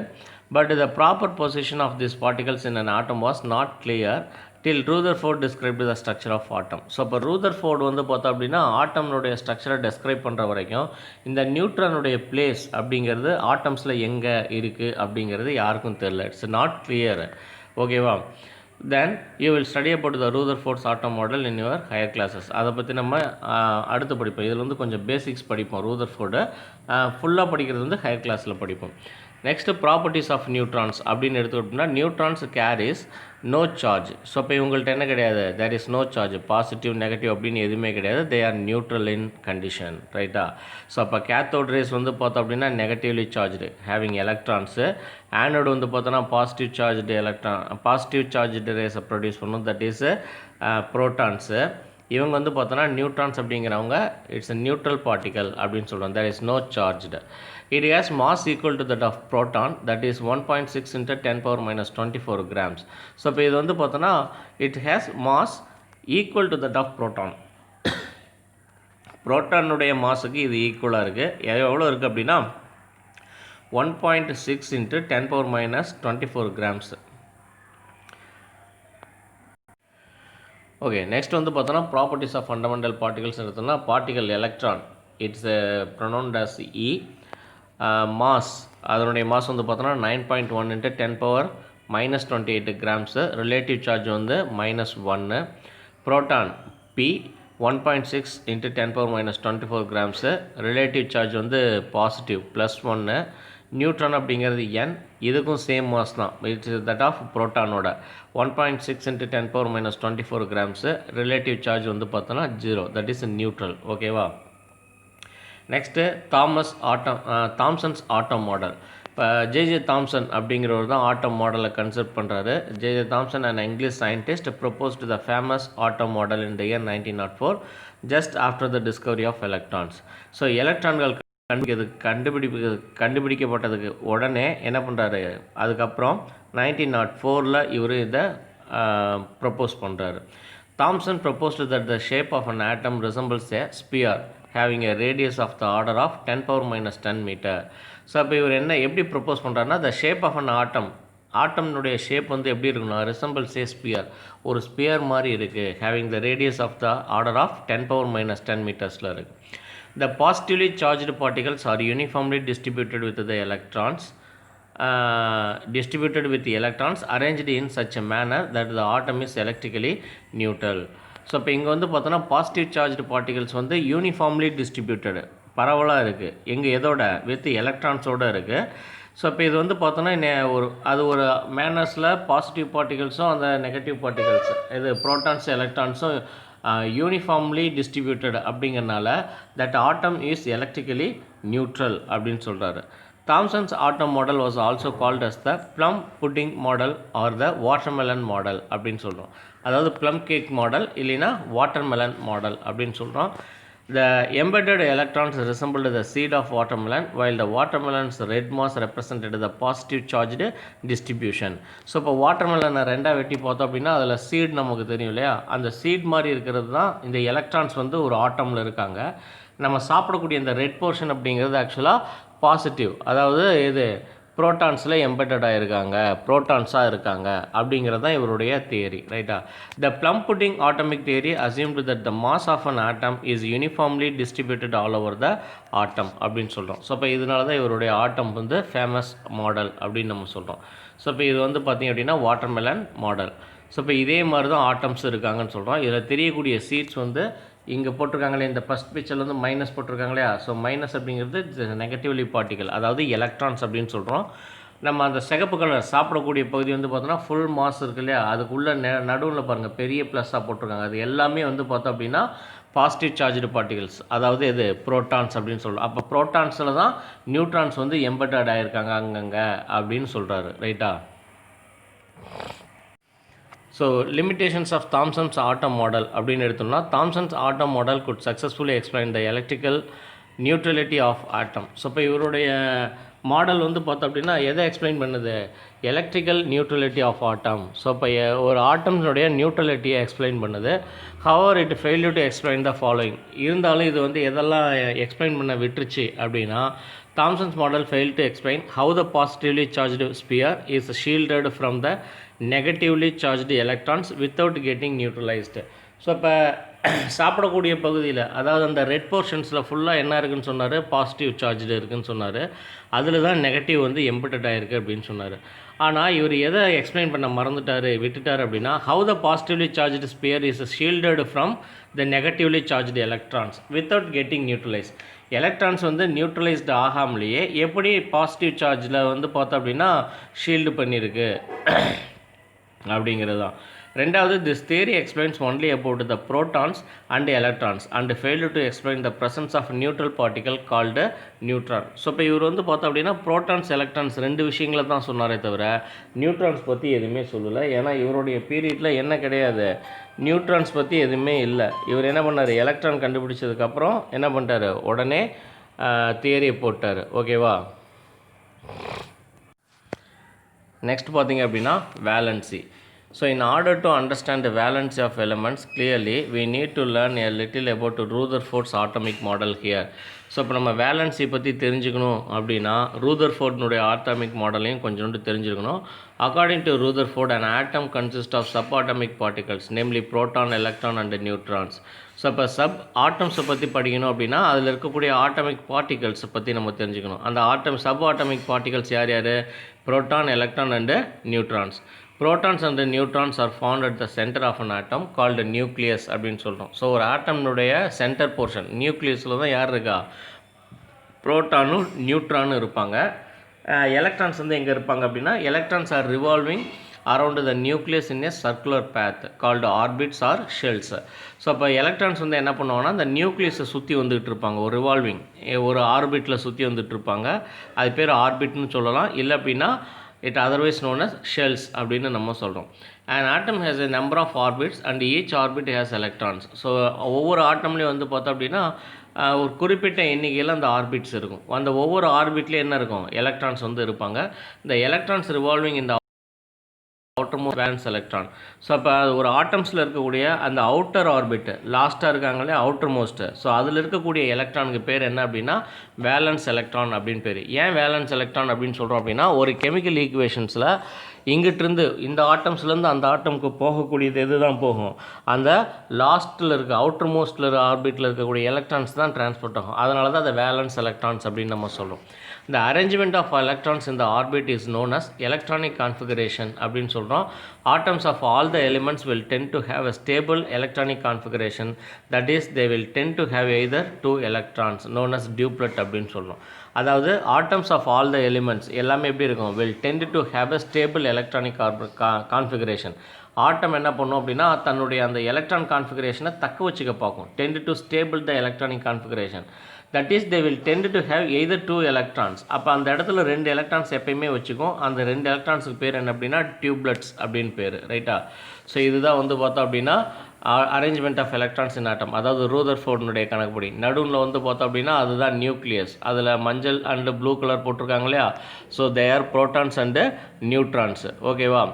But the proper position of this particles in an atom was not clear till Rutherford described the structure of atom. So இப்போ Rutherford வந்து பார்த்தோம் அப்படின்னா ஆட்டம்னுடைய ஸ்ட்ரக்சரை டெஸ்கிரைப் பண்ணுற வரைக்கும் இந்த நியூட்ரானுடைய பிளேஸ் அப்படிங்கிறது ஆட்டம்ஸில் எங்கே இருக்குது அப்படிங்கிறது யாருக்கும் தெரியல. It's not clear. ஓகேவா. Then you will study about the Rutherford's atom model in your higher classes. அதை பற்றி நம்ம அடுத்து படிப்போம். இதில் வந்து கொஞ்சம் பேசிக்ஸ் படிப்போம். ரூதர்ஃபோர்டு ஃபுல்லாக படிக்கிறது வந்து ஹையர் கிளாஸில் படிப்போம். நெக்ஸ்ட்டு ப்ராப்பர்ட்டிஸ் ஆஃப் நியூட்ரான்ஸ் அப்படின்னு எடுத்துக்கிட்டோம்னா neutrons carries no charge. So இப்போ இவங்கள்ட்ட என்ன கிடையாது, there is no charge, positive negative அப்படின்னு எதுவுமே கிடையாது, they are neutral in condition, ரைட்டா. ஸோ அப்போ கேத்தோட் ரேஸ் வந்து பார்த்தோம் அப்படின்னா negatively charged having electrons, anode வந்து பார்த்தோன்னா பாசிட்டிவ் சார்ஜ்டு ரேஸை ப்ரொடியூஸ் பண்ணும், தட் இஸ் ப்ரோட்டான்ஸு. இவங்க வந்து பார்த்தோன்னா நியூட்ரான்ஸ் அப்படிங்கிறவங்க இட்ஸ் a நியூட்ரல் பார்ட்டிக்கல் அப்படின்னு சொல்கிறோம், there is no charged. It has mass equal to that of proton, that is 1.6 into 10 power minus 24 grams. So இப்போ இது வந்து பார்த்தோன்னா it has mass equal to that of proton. புரோட்டானுடைய மாஸுக்கு இது ஈக்குவலாக இருக்குது. எவ்வளோ இருக்குது அப்படின்னா 1.6 into 10 power minus 24 grams. Okay, next வந்து பார்த்தோன்னா ப்ராப்பர்ட்டிஸ் ஆஃப் ஃபண்டமெண்டல் பார்ட்டிகல்ஸ் எடுத்தோம்னா particle electron it's pronounced as E. Mass அதனுடைய மாஸ் வந்து பார்த்தோன்னா 9.1 into 10 power minus 28 grams. Relative charge வந்து -1. Proton P 1.6 into 10 power minus 24 grams. Relative charge வந்து positive +1. Neutron அப்படிங்கிறது n, இதுக்கும் சேம் மாஸ் தான், it's that of புரோட்டானோட 1.6 into 10 power minus 24 grams. Relative charge வந்து பார்த்தோன்னா 0, தட் இஸ் நியூட்ரல். ஓகேவா. Next Thomson's atom model. இப்போ ஜே தாம்சன் அப்படிங்கிறவர் தான் ஆட்டம் மாடலை கன்செப்ட் பண்ணுறாரு. J Thomson and English scientist proposed the famous atom model in the year 1904 just after the discovery of electrons. So எலக்ட்ரான்கள் கண்டுபிடிக்கப்பட்டதுக்கு உடனே என்ன பண்ணுறாரு, அதுக்கப்புறம் 1904 இவர் இதை ப்ரப்போஸ் பண்ணுறாரு. Thomson proposed that the shape of an atom resembles a sphere having a radius of the order of 10 power minus 10 meter. ஸோ அப்போ இவர் எப்படி ப்ரப்போஸ் பண்ணுறாருன்னா, த ஷேப் ஆஃப் அன் ஆட்டம்னுடைய ஷேப் வந்து எப்படி இருக்குன்னா ரிசம்பிள்ஸ் ஏ ஸ்பியர், ஒரு ஸ்பியர் மாதிரி இருக்குது, having the radius of the order of 10 power minus 10 meters இருக்குது. The positively charged particles are uniformly distributed with the electrons arranged in such a manner that the atom is electrically neutral. So இப்போ இங்கே வந்து பார்த்தோன்னா positive charged particles வந்து uniformly டிஸ்ட்ரிபியூட்டடு, பரவலாக இருக்குது, எங்கே எதோட வித் எலக்ட்ரான்ஸோடு இருக்குது. ஸோ இப்போ இது வந்து பார்த்தோன்னா ஒரு மேனர்ஸில் பாசிட்டிவ் பார்ட்டிகல்ஸும் அந்த நெகட்டிவ் பார்ட்டிகல்ஸ் இது ப்ரோட்டான்ஸ் எலக்ட்ரான்ஸும் யூனிஃபார்ம்லி டிஸ்ட்ரிபியூட்டட் அப்படிங்கிறனால that atom is electrically neutral அப்படின்னு சொல்கிறாரு. Thomson's atom model was also called as the plum pudding model or the watermelon model அப்படின்னு சொல்கிறோம். அதாவது ப்ளம் கேக் மாடல் இல்லைன்னா வாட்டர்மெலன் மாடல் அப்படின்னு சொல்கிறோம். The embedded electrons resembled the seed of watermelon, while the watermelon's red mass represented the positive charged distribution. So இப்போ வாட்டர்மெலனை ரெண்டாக வெட்டி பார்த்தோம் அப்படின்னா அதில் சீட் நமக்கு தெரியும் இல்லையா, அந்த சீட் மாதிரி இருக்கிறது தான் இந்த எலக்ட்ரான்ஸ் வந்து ஒரு ஆட்டமில் இருக்காங்க. நம்ம சாப்பிடக்கூடிய இந்த ரெட் போர்ஷன் அப்படிங்கிறது ஆக்சுவலாக பாசிட்டிவ், அதாவது இது ப்ரோட்டான்ஸில் எம்பெட்டடாக இருக்காங்க, ப்ரோட்டான்ஸாக இருக்காங்க அப்படிங்கிறது தான் இவருடைய தியரி, ரைட்டா. The plum pudding atomic theory assumed that the mass of an atom is uniformly distributed all over the atom அப்படின்னு சொல்கிறோம். ஸோ இப்போ இதனால தான் இவருடைய ஆட்டம் வந்து ஃபேமஸ் மாடல் அப்படின்னு நம்ம சொல்கிறோம். ஸோ இப்போ இது வந்து பார்த்திங்க அப்படின்னா வாட்டர்மெலன் மாடல். ஸோ இப்போ இதே மாதிரி தான் ஆட்டம்ஸ் இருக்காங்கன்னு சொல்கிறோம். இதில் தெரியக்கூடிய சீட்ஸ் வந்து இங்கே போட்டிருக்காங்களே, இந்த ஃபஸ்ட் பிக்சரில் வந்து மைனஸ் போட்டிருக்காங்களே, ஸோ மைனஸ் அப்படிங்கிறது நெகட்டிவ்லி பார்ட்டிக்கல், அதாவது எலக்ட்ரான்ஸ் அப்படின்னு சொல்கிறோம். நம்ம அந்த சிகப்பு கலர் சாப்பிடக்கூடிய பகுதி வந்து பார்த்தோன்னா ஃபுல் மாஸ் இருக்கு இல்லையா, அதுக்குள்ளே நடுவில் பாருங்கள் பெரிய ப்ளஸ்ஸாக போட்டிருக்காங்க, அது எல்லாமே வந்து பார்த்தோம் அப்படின்னா பாசிட்டிவ் சார்ஜ்டு பார்ட்டிகல்ஸ், அதாவது இது ப்ரோட்டான்ஸ் அப்படின்னு சொல்கிறோம். அப்போ ப்ரோட்டான்ஸில் தான் நியூட்ரான்ஸ் வந்து எம்பெட்டட் ஆகிருக்காங்க அங்கங்கே அப்படின்னு சொல்கிறாரு, ரைட்டா. So limitations of Thomson's atom model அப்படின்னு எடுத்தோம்னா, Thomson's atom model good successfully explain the electrical neutrality of atom. So இப்போ இவருடைய மாடல் வந்து பார்த்தோம் அப்படின்னா எதை எக்ஸ்பிளைன் பண்ணுது, electrical neutrality of atom. So இப்போ ஒரு ஆட்டம்ஸுடைய நியூட்ரலிட்டியை எக்ஸ்பிளைன் பண்ணுது. However it failure to explain the following. இருந்தாலும் இது வந்து எதெல்லாம் எக்ஸ்பிளைன் பண்ண விட்டுருச்சு அப்படின்னா, Thomson's model failed to explain how the positively charged sphere is shielded from the negatively charged electrons without getting neutralized. So இப்போ சாப்பிடக்கூடிய பகுதியில், அதாவது அந்த ரெட் போர்ஷன்ஸில் ஃபுல்லாக என்ன இருக்குதுன்னு சொன்னார், பாசிட்டிவ் சார்ஜ்டு இருக்குதுன்னு சொன்னார். அதில் தான் நெகட்டிவ் வந்து எம்பெட்டட் ஆகிருக்கு அப்படின்னு சொன்னார். ஆனால் இவர் எதை எக்ஸ்பிளைன் பண்ண விட்டுட்டார் அப்படின்னா, how the positively charged sphere is shielded from the negatively charged electrons without getting neutralise. Electrons வந்து நியூட்ரலைஸ்டு ஆகாமலேயே எப்படி பாசிட்டிவ் சார்ஜில் வந்து பார்த்தோம் அப்படின்னா ஷீல்டு பண்ணியிருக்கு அப்படிங்கிறது தான். ரெண்டாவது, this theory explains only about the protons and electrons and failed to explain the presence of neutral particle called neutron. So இப்போ இவர் வந்து பார்த்தோம் அப்படின்னா ப்ரோட்டான்ஸ் எலக்ட்ரான்ஸ் ரெண்டு விஷயங்களை தான் சொன்னாரே தவிர நியூட்ரான்ஸ் பற்றி எதுவுமே சொல்லலை. ஏன்னா இவருடைய பீரியடில் என்ன கிடையாது, நியூட்ரான்ஸ் பற்றி எதுவுமே இல்லை. இவர் என்ன பண்ணார், எலக்ட்ரான் கண்டுபிடிச்சதுக்கப்புறம் என்ன பண்ணிட்டார், உடனே தியரியை போட்டார். ஓகேவா. நெக்ஸ்ட் பார்த்தீங்க அப்படின்னா valency. So in order to understand the valency of elements clearly, we need to learn a little about Rutherford's atomic model here. So இப்போ நம்ம வேலன்சி பற்றி தெரிஞ்சுக்கணும் அப்படின்னா ரூதர்ஃபோர்ட்னுடைய ஆட்டமிக் மாடலையும் கொஞ்சோண்டு தெரிஞ்சுக்கணும். According to Rutherford, an atom consists of subatomic particles, namely proton, electron and neutrons. So இப்போ ஆட்டம்ஸை பற்றி படிக்கணும் அப்படின்னா அதில் இருக்கக்கூடிய ஆட்டமிக் பார்ட்டிகல்ஸை பற்றி நம்ம தெரிஞ்சுக்கணும். அந்த சப் ஆட்டமிக் பார்ட்டிகல்ஸ் யார் யார், proton, electron and neutrons. Protons and neutrons are found at the center of an atom called nucleus அப்படின்னு சொல்கிறோம். ஸோ ஒரு ஆட்டம்னுடைய சென்டர் போர்ஷன் நியூக்ளியஸில் தான் யார் இருக்கா, புரோட்டானும் நியூட்ரானும் இருப்பாங்க. எலக்ட்ரான்ஸ் வந்து எங்கே இருப்பாங்க அப்படின்னா electrons are revolving around the nucleus in a circular path called orbits or shells. So அப்போ எலக்ட்ரான்ஸ் வந்து என்ன பண்ணுவாங்கன்னா அந்த நியூக்ளியஸை சுற்றி வந்துகிட்டு இருப்பாங்க, ஒரு ரிவால்விங் ஒரு ஆர்பிட்டில் சுற்றி வந்துட்டு இருப்பாங்க. அது பேர் ஆர்பிட்னு சொல்லலாம், இல்லை அப்படின்னா it otherwise known as shells அப்படின்னு நம்ம சொல்கிறோம். an atom has a number of orbits and each orbit has electrons. So ஒவ்வொரு ஆட்டம்லேயும் வந்து பார்த்தோம் அப்படின்னா ஒரு குறிப்பிட்ட எண்ணிக்கையில் அந்த ஆர்பிட்ஸ் இருக்கும். அந்த ஒவ்வொரு ஆர்பிட்லேயும் என்ன இருக்கும், எலக்ட்ரான்ஸ் வந்து இருப்பாங்க. இந்த எலக்ட்ரான்ஸ் ரிவால்விங் இந்த அவுட்டர்மோஸ்ட் வேலன்ஸ் எலக்ட்ரான். ஸோ அப்போ ஒரு ஆட்டம்ஸில் இருக்கக்கூடிய அந்த அவுட்டர் ஆர்பிட் லாஸ்ட்டாக இருக்காங்களே அவுட்டர் மோஸ்ட்டு, ஸோ அதில் இருக்கக்கூடிய எலக்ட்ரானுக்கு பேர் என்ன அப்படின்னா வேலன்ஸ் எலக்ட்ரான் அப்படின்னு பேர். ஏன் வேலன்ஸ் எலக்ட்ரான் அப்படின்னு சொல்கிறோம் அப்படின்னா ஒரு கெமிக்கல் ஈக்குவேஷன்ஸில் இங்கிட்டிருந்து இந்த ஆட்டம்ஸ்லேருந்து அந்த ஆட்டமுக்கு போகக்கூடியது எது தான் போகும், அந்த லாஸ்ட்டில் இருக்க அவுட்டர் மோஸ்ட்டில் ஆர்பிட்டில் இருக்கக்கூடிய எலக்ட்ரான்ஸ் தான் டிரான்ஸ்போர்ட் ஆகும். அதனால தான் அதை வேலன்ஸ் எலக்ட்ரான்ஸ் அப்படின்னு நம்ம சொல்கிறோம். The arrangement of electrons in the orbit is known as electronic configuration அப்படின்னு சொல்கிறோம். Atoms of all the elements will tend to have a stable electronic configuration, that is they will tend to have either two electrons known as duplet அப்படின்னு சொல்கிறோம். அதாவது atoms of all the elements எல்லாமே எப்படி இருக்கும், will tend to have a stable electronic configuration. ஆட்டம் என்ன பண்ணும் அப்படின்னா தன்னுடைய அந்த எலக்ட்ரான் கான்ஃபிகரேஷனை தக்க வச்சுக்க பார்க்கும். tend to stable the electronic configuration, that is they will tend to have either two electrons. அப்போ அந்த இடத்துல ரெண்டு எலக்ட்ரான்ஸ் எப்பயுமே வச்சுக்கும். அந்த ரெண்டு எலக்ட்ரான்ஸுக்கு பேர் என்ன அப்படின்னா டியூப்லெட்ஸ் அப்படின்னு பேர், ரைட்டா. ஸோ இதுதான் வந்து பார்த்தோம் அப்படின்னா அரேஞ்ச்மெண்ட் ஆஃப் எலக்ட்ரான்ஸ் இன் ஆட்டம், அதாவது ரூதர்ஃபோர்டுனுடைய கணக்குப்படி. நடுவில் வந்து பார்த்தோம் அப்படின்னா அதுதான் நியூக்ளியஸ், அதில் மஞ்சள் அண்டு ப்ளூ கலர் போட்டிருக்காங்க இல்லையா. So they are protons and neutrons. ஓகேவா.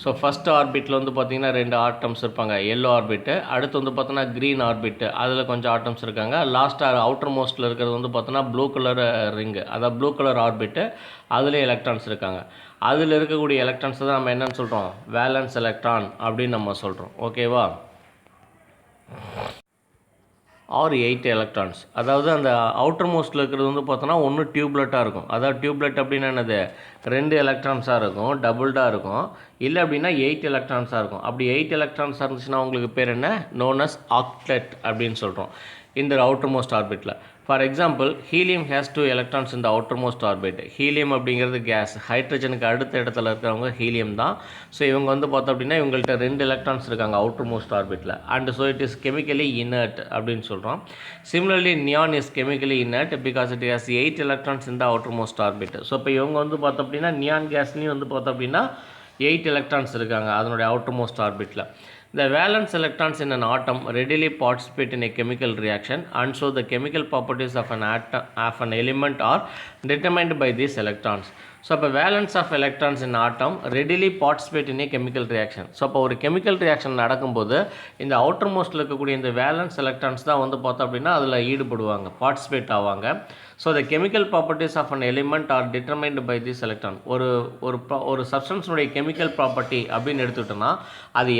ஸோ ஃபஸ்ட் ஆர்பிட்டில் வந்து பார்த்திங்கன்னா ரெண்டு ஆட்டம்ஸ் இருப்பாங்க, எல்லோ ஆர்பிட்டு. அடுத்து வந்து பார்த்தோன்னா க்ரீன் ஆர்பிட்டு, அதில் கொஞ்சம் ஆட்டம்ஸ் இருக்காங்க. லாஸ்ட்டாக அவுட்டர் மோஸ்ட்டில் இருக்கிறது வந்து பார்த்தோன்னா ப்ளூ கலர் ரிங்கு, அதாவது ப்ளூ கலர் ஆர்பிட்டு, அதில் எலக்ட்ரான்ஸ் இருக்காங்க. அதில் இருக்கக்கூடிய எலக்ட்ரான்ஸ் தான் நம்ம என்னென்னு சொல்கிறோம், வேலன்ஸ் எலக்ட்ரான் அப்படின்னு நம்ம சொல்கிறோம். ஓகேவா. ஆர் 8 எலக்ட்ரான்ஸ், அதாவது அந்த அவுட்டர் மோஸ்ட்டில் இருக்கிறது வந்து பார்த்தோன்னா ஒன்று டியூப்லெட்டாக இருக்கும். அதாவது டியூப்லெட் அப்படின்னா என்னது, ரெண்டு எலக்ட்ரான்ஸாக இருக்கும், டபுள்டாக இருக்கும். இல்லை அப்படின்னா 8 எலக்ட்ரான்ஸாக இருக்கும். அப்படி 8 எலக்ட்ரான்ஸாக இருந்துச்சுன்னா உங்களுக்கு பேர் என்ன, நோன் அஸ் ஆக்டெட் அப்படின்னு சொல்கிறோம் இந்த அவுட்டர் மோஸ்ட் ஆர்பிட்டில். For example, helium has 2 electrons இந்த அவுட்டர் மோஸ்ட் ஆர்பிட். ஹீலியம் அப்படிங்கிறது கேஸ், ஹைட்ரஜனுக்கு அடுத்த இடத்துல இருக்கிறவங்க ஹீலியம் தான். ஸோ இவங்க வந்து பார்த்தோம் அப்படின்னா இவங்கள்ட்ட 2 எலக்ட்ரான்ஸ் இருக்காங்க அவுட்டர் மோஸ்ட் ஆர்பிட்டில். And so it is chemically inert அப்படின்னு சொல்கிறோம். Similarly neon is chemically inert because it has 8 electrons இந்த அவுட்டர் மோஸ்ட் ஆர்பிட். ஸோ இப்போ இவங்க வந்து பார்த்தோம் அப்படின்னா நியான் கேஸ்லேயும் வந்து பார்த்தோம் அப்படின்னா 8 எலக்ட்ரான்ஸ் இருக்காங்க அதனுடைய அவுட்டர் மோஸ்ட் ஆர்பிட்டில். The valence electrons in an atom readily participate in a chemical reaction, and so the chemical properties of an element are determined by these electrons. So அப்போ valence of electrons in atom readily participate in a chemical reaction. So அப்போ ஒரு chemical reaction நடக்கும்போது இந்த outer மோஸ்ட்டில் இருக்கக்கூடிய இந்த valence electrons தான் வந்து பார்த்தோம் அப்படின்னா அதில் ஈடுபடுவாங்க, பார்ட்டிசிபேட் ஆவாங்க. So the chemical properties of an element are determined by this electron. ஒரு சப்ஸ்டன்ஸுடைய கெமிக்கல் ப்ராப்பர்ட்டி அப்படின்னு எடுத்துக்கிட்டோன்னா அது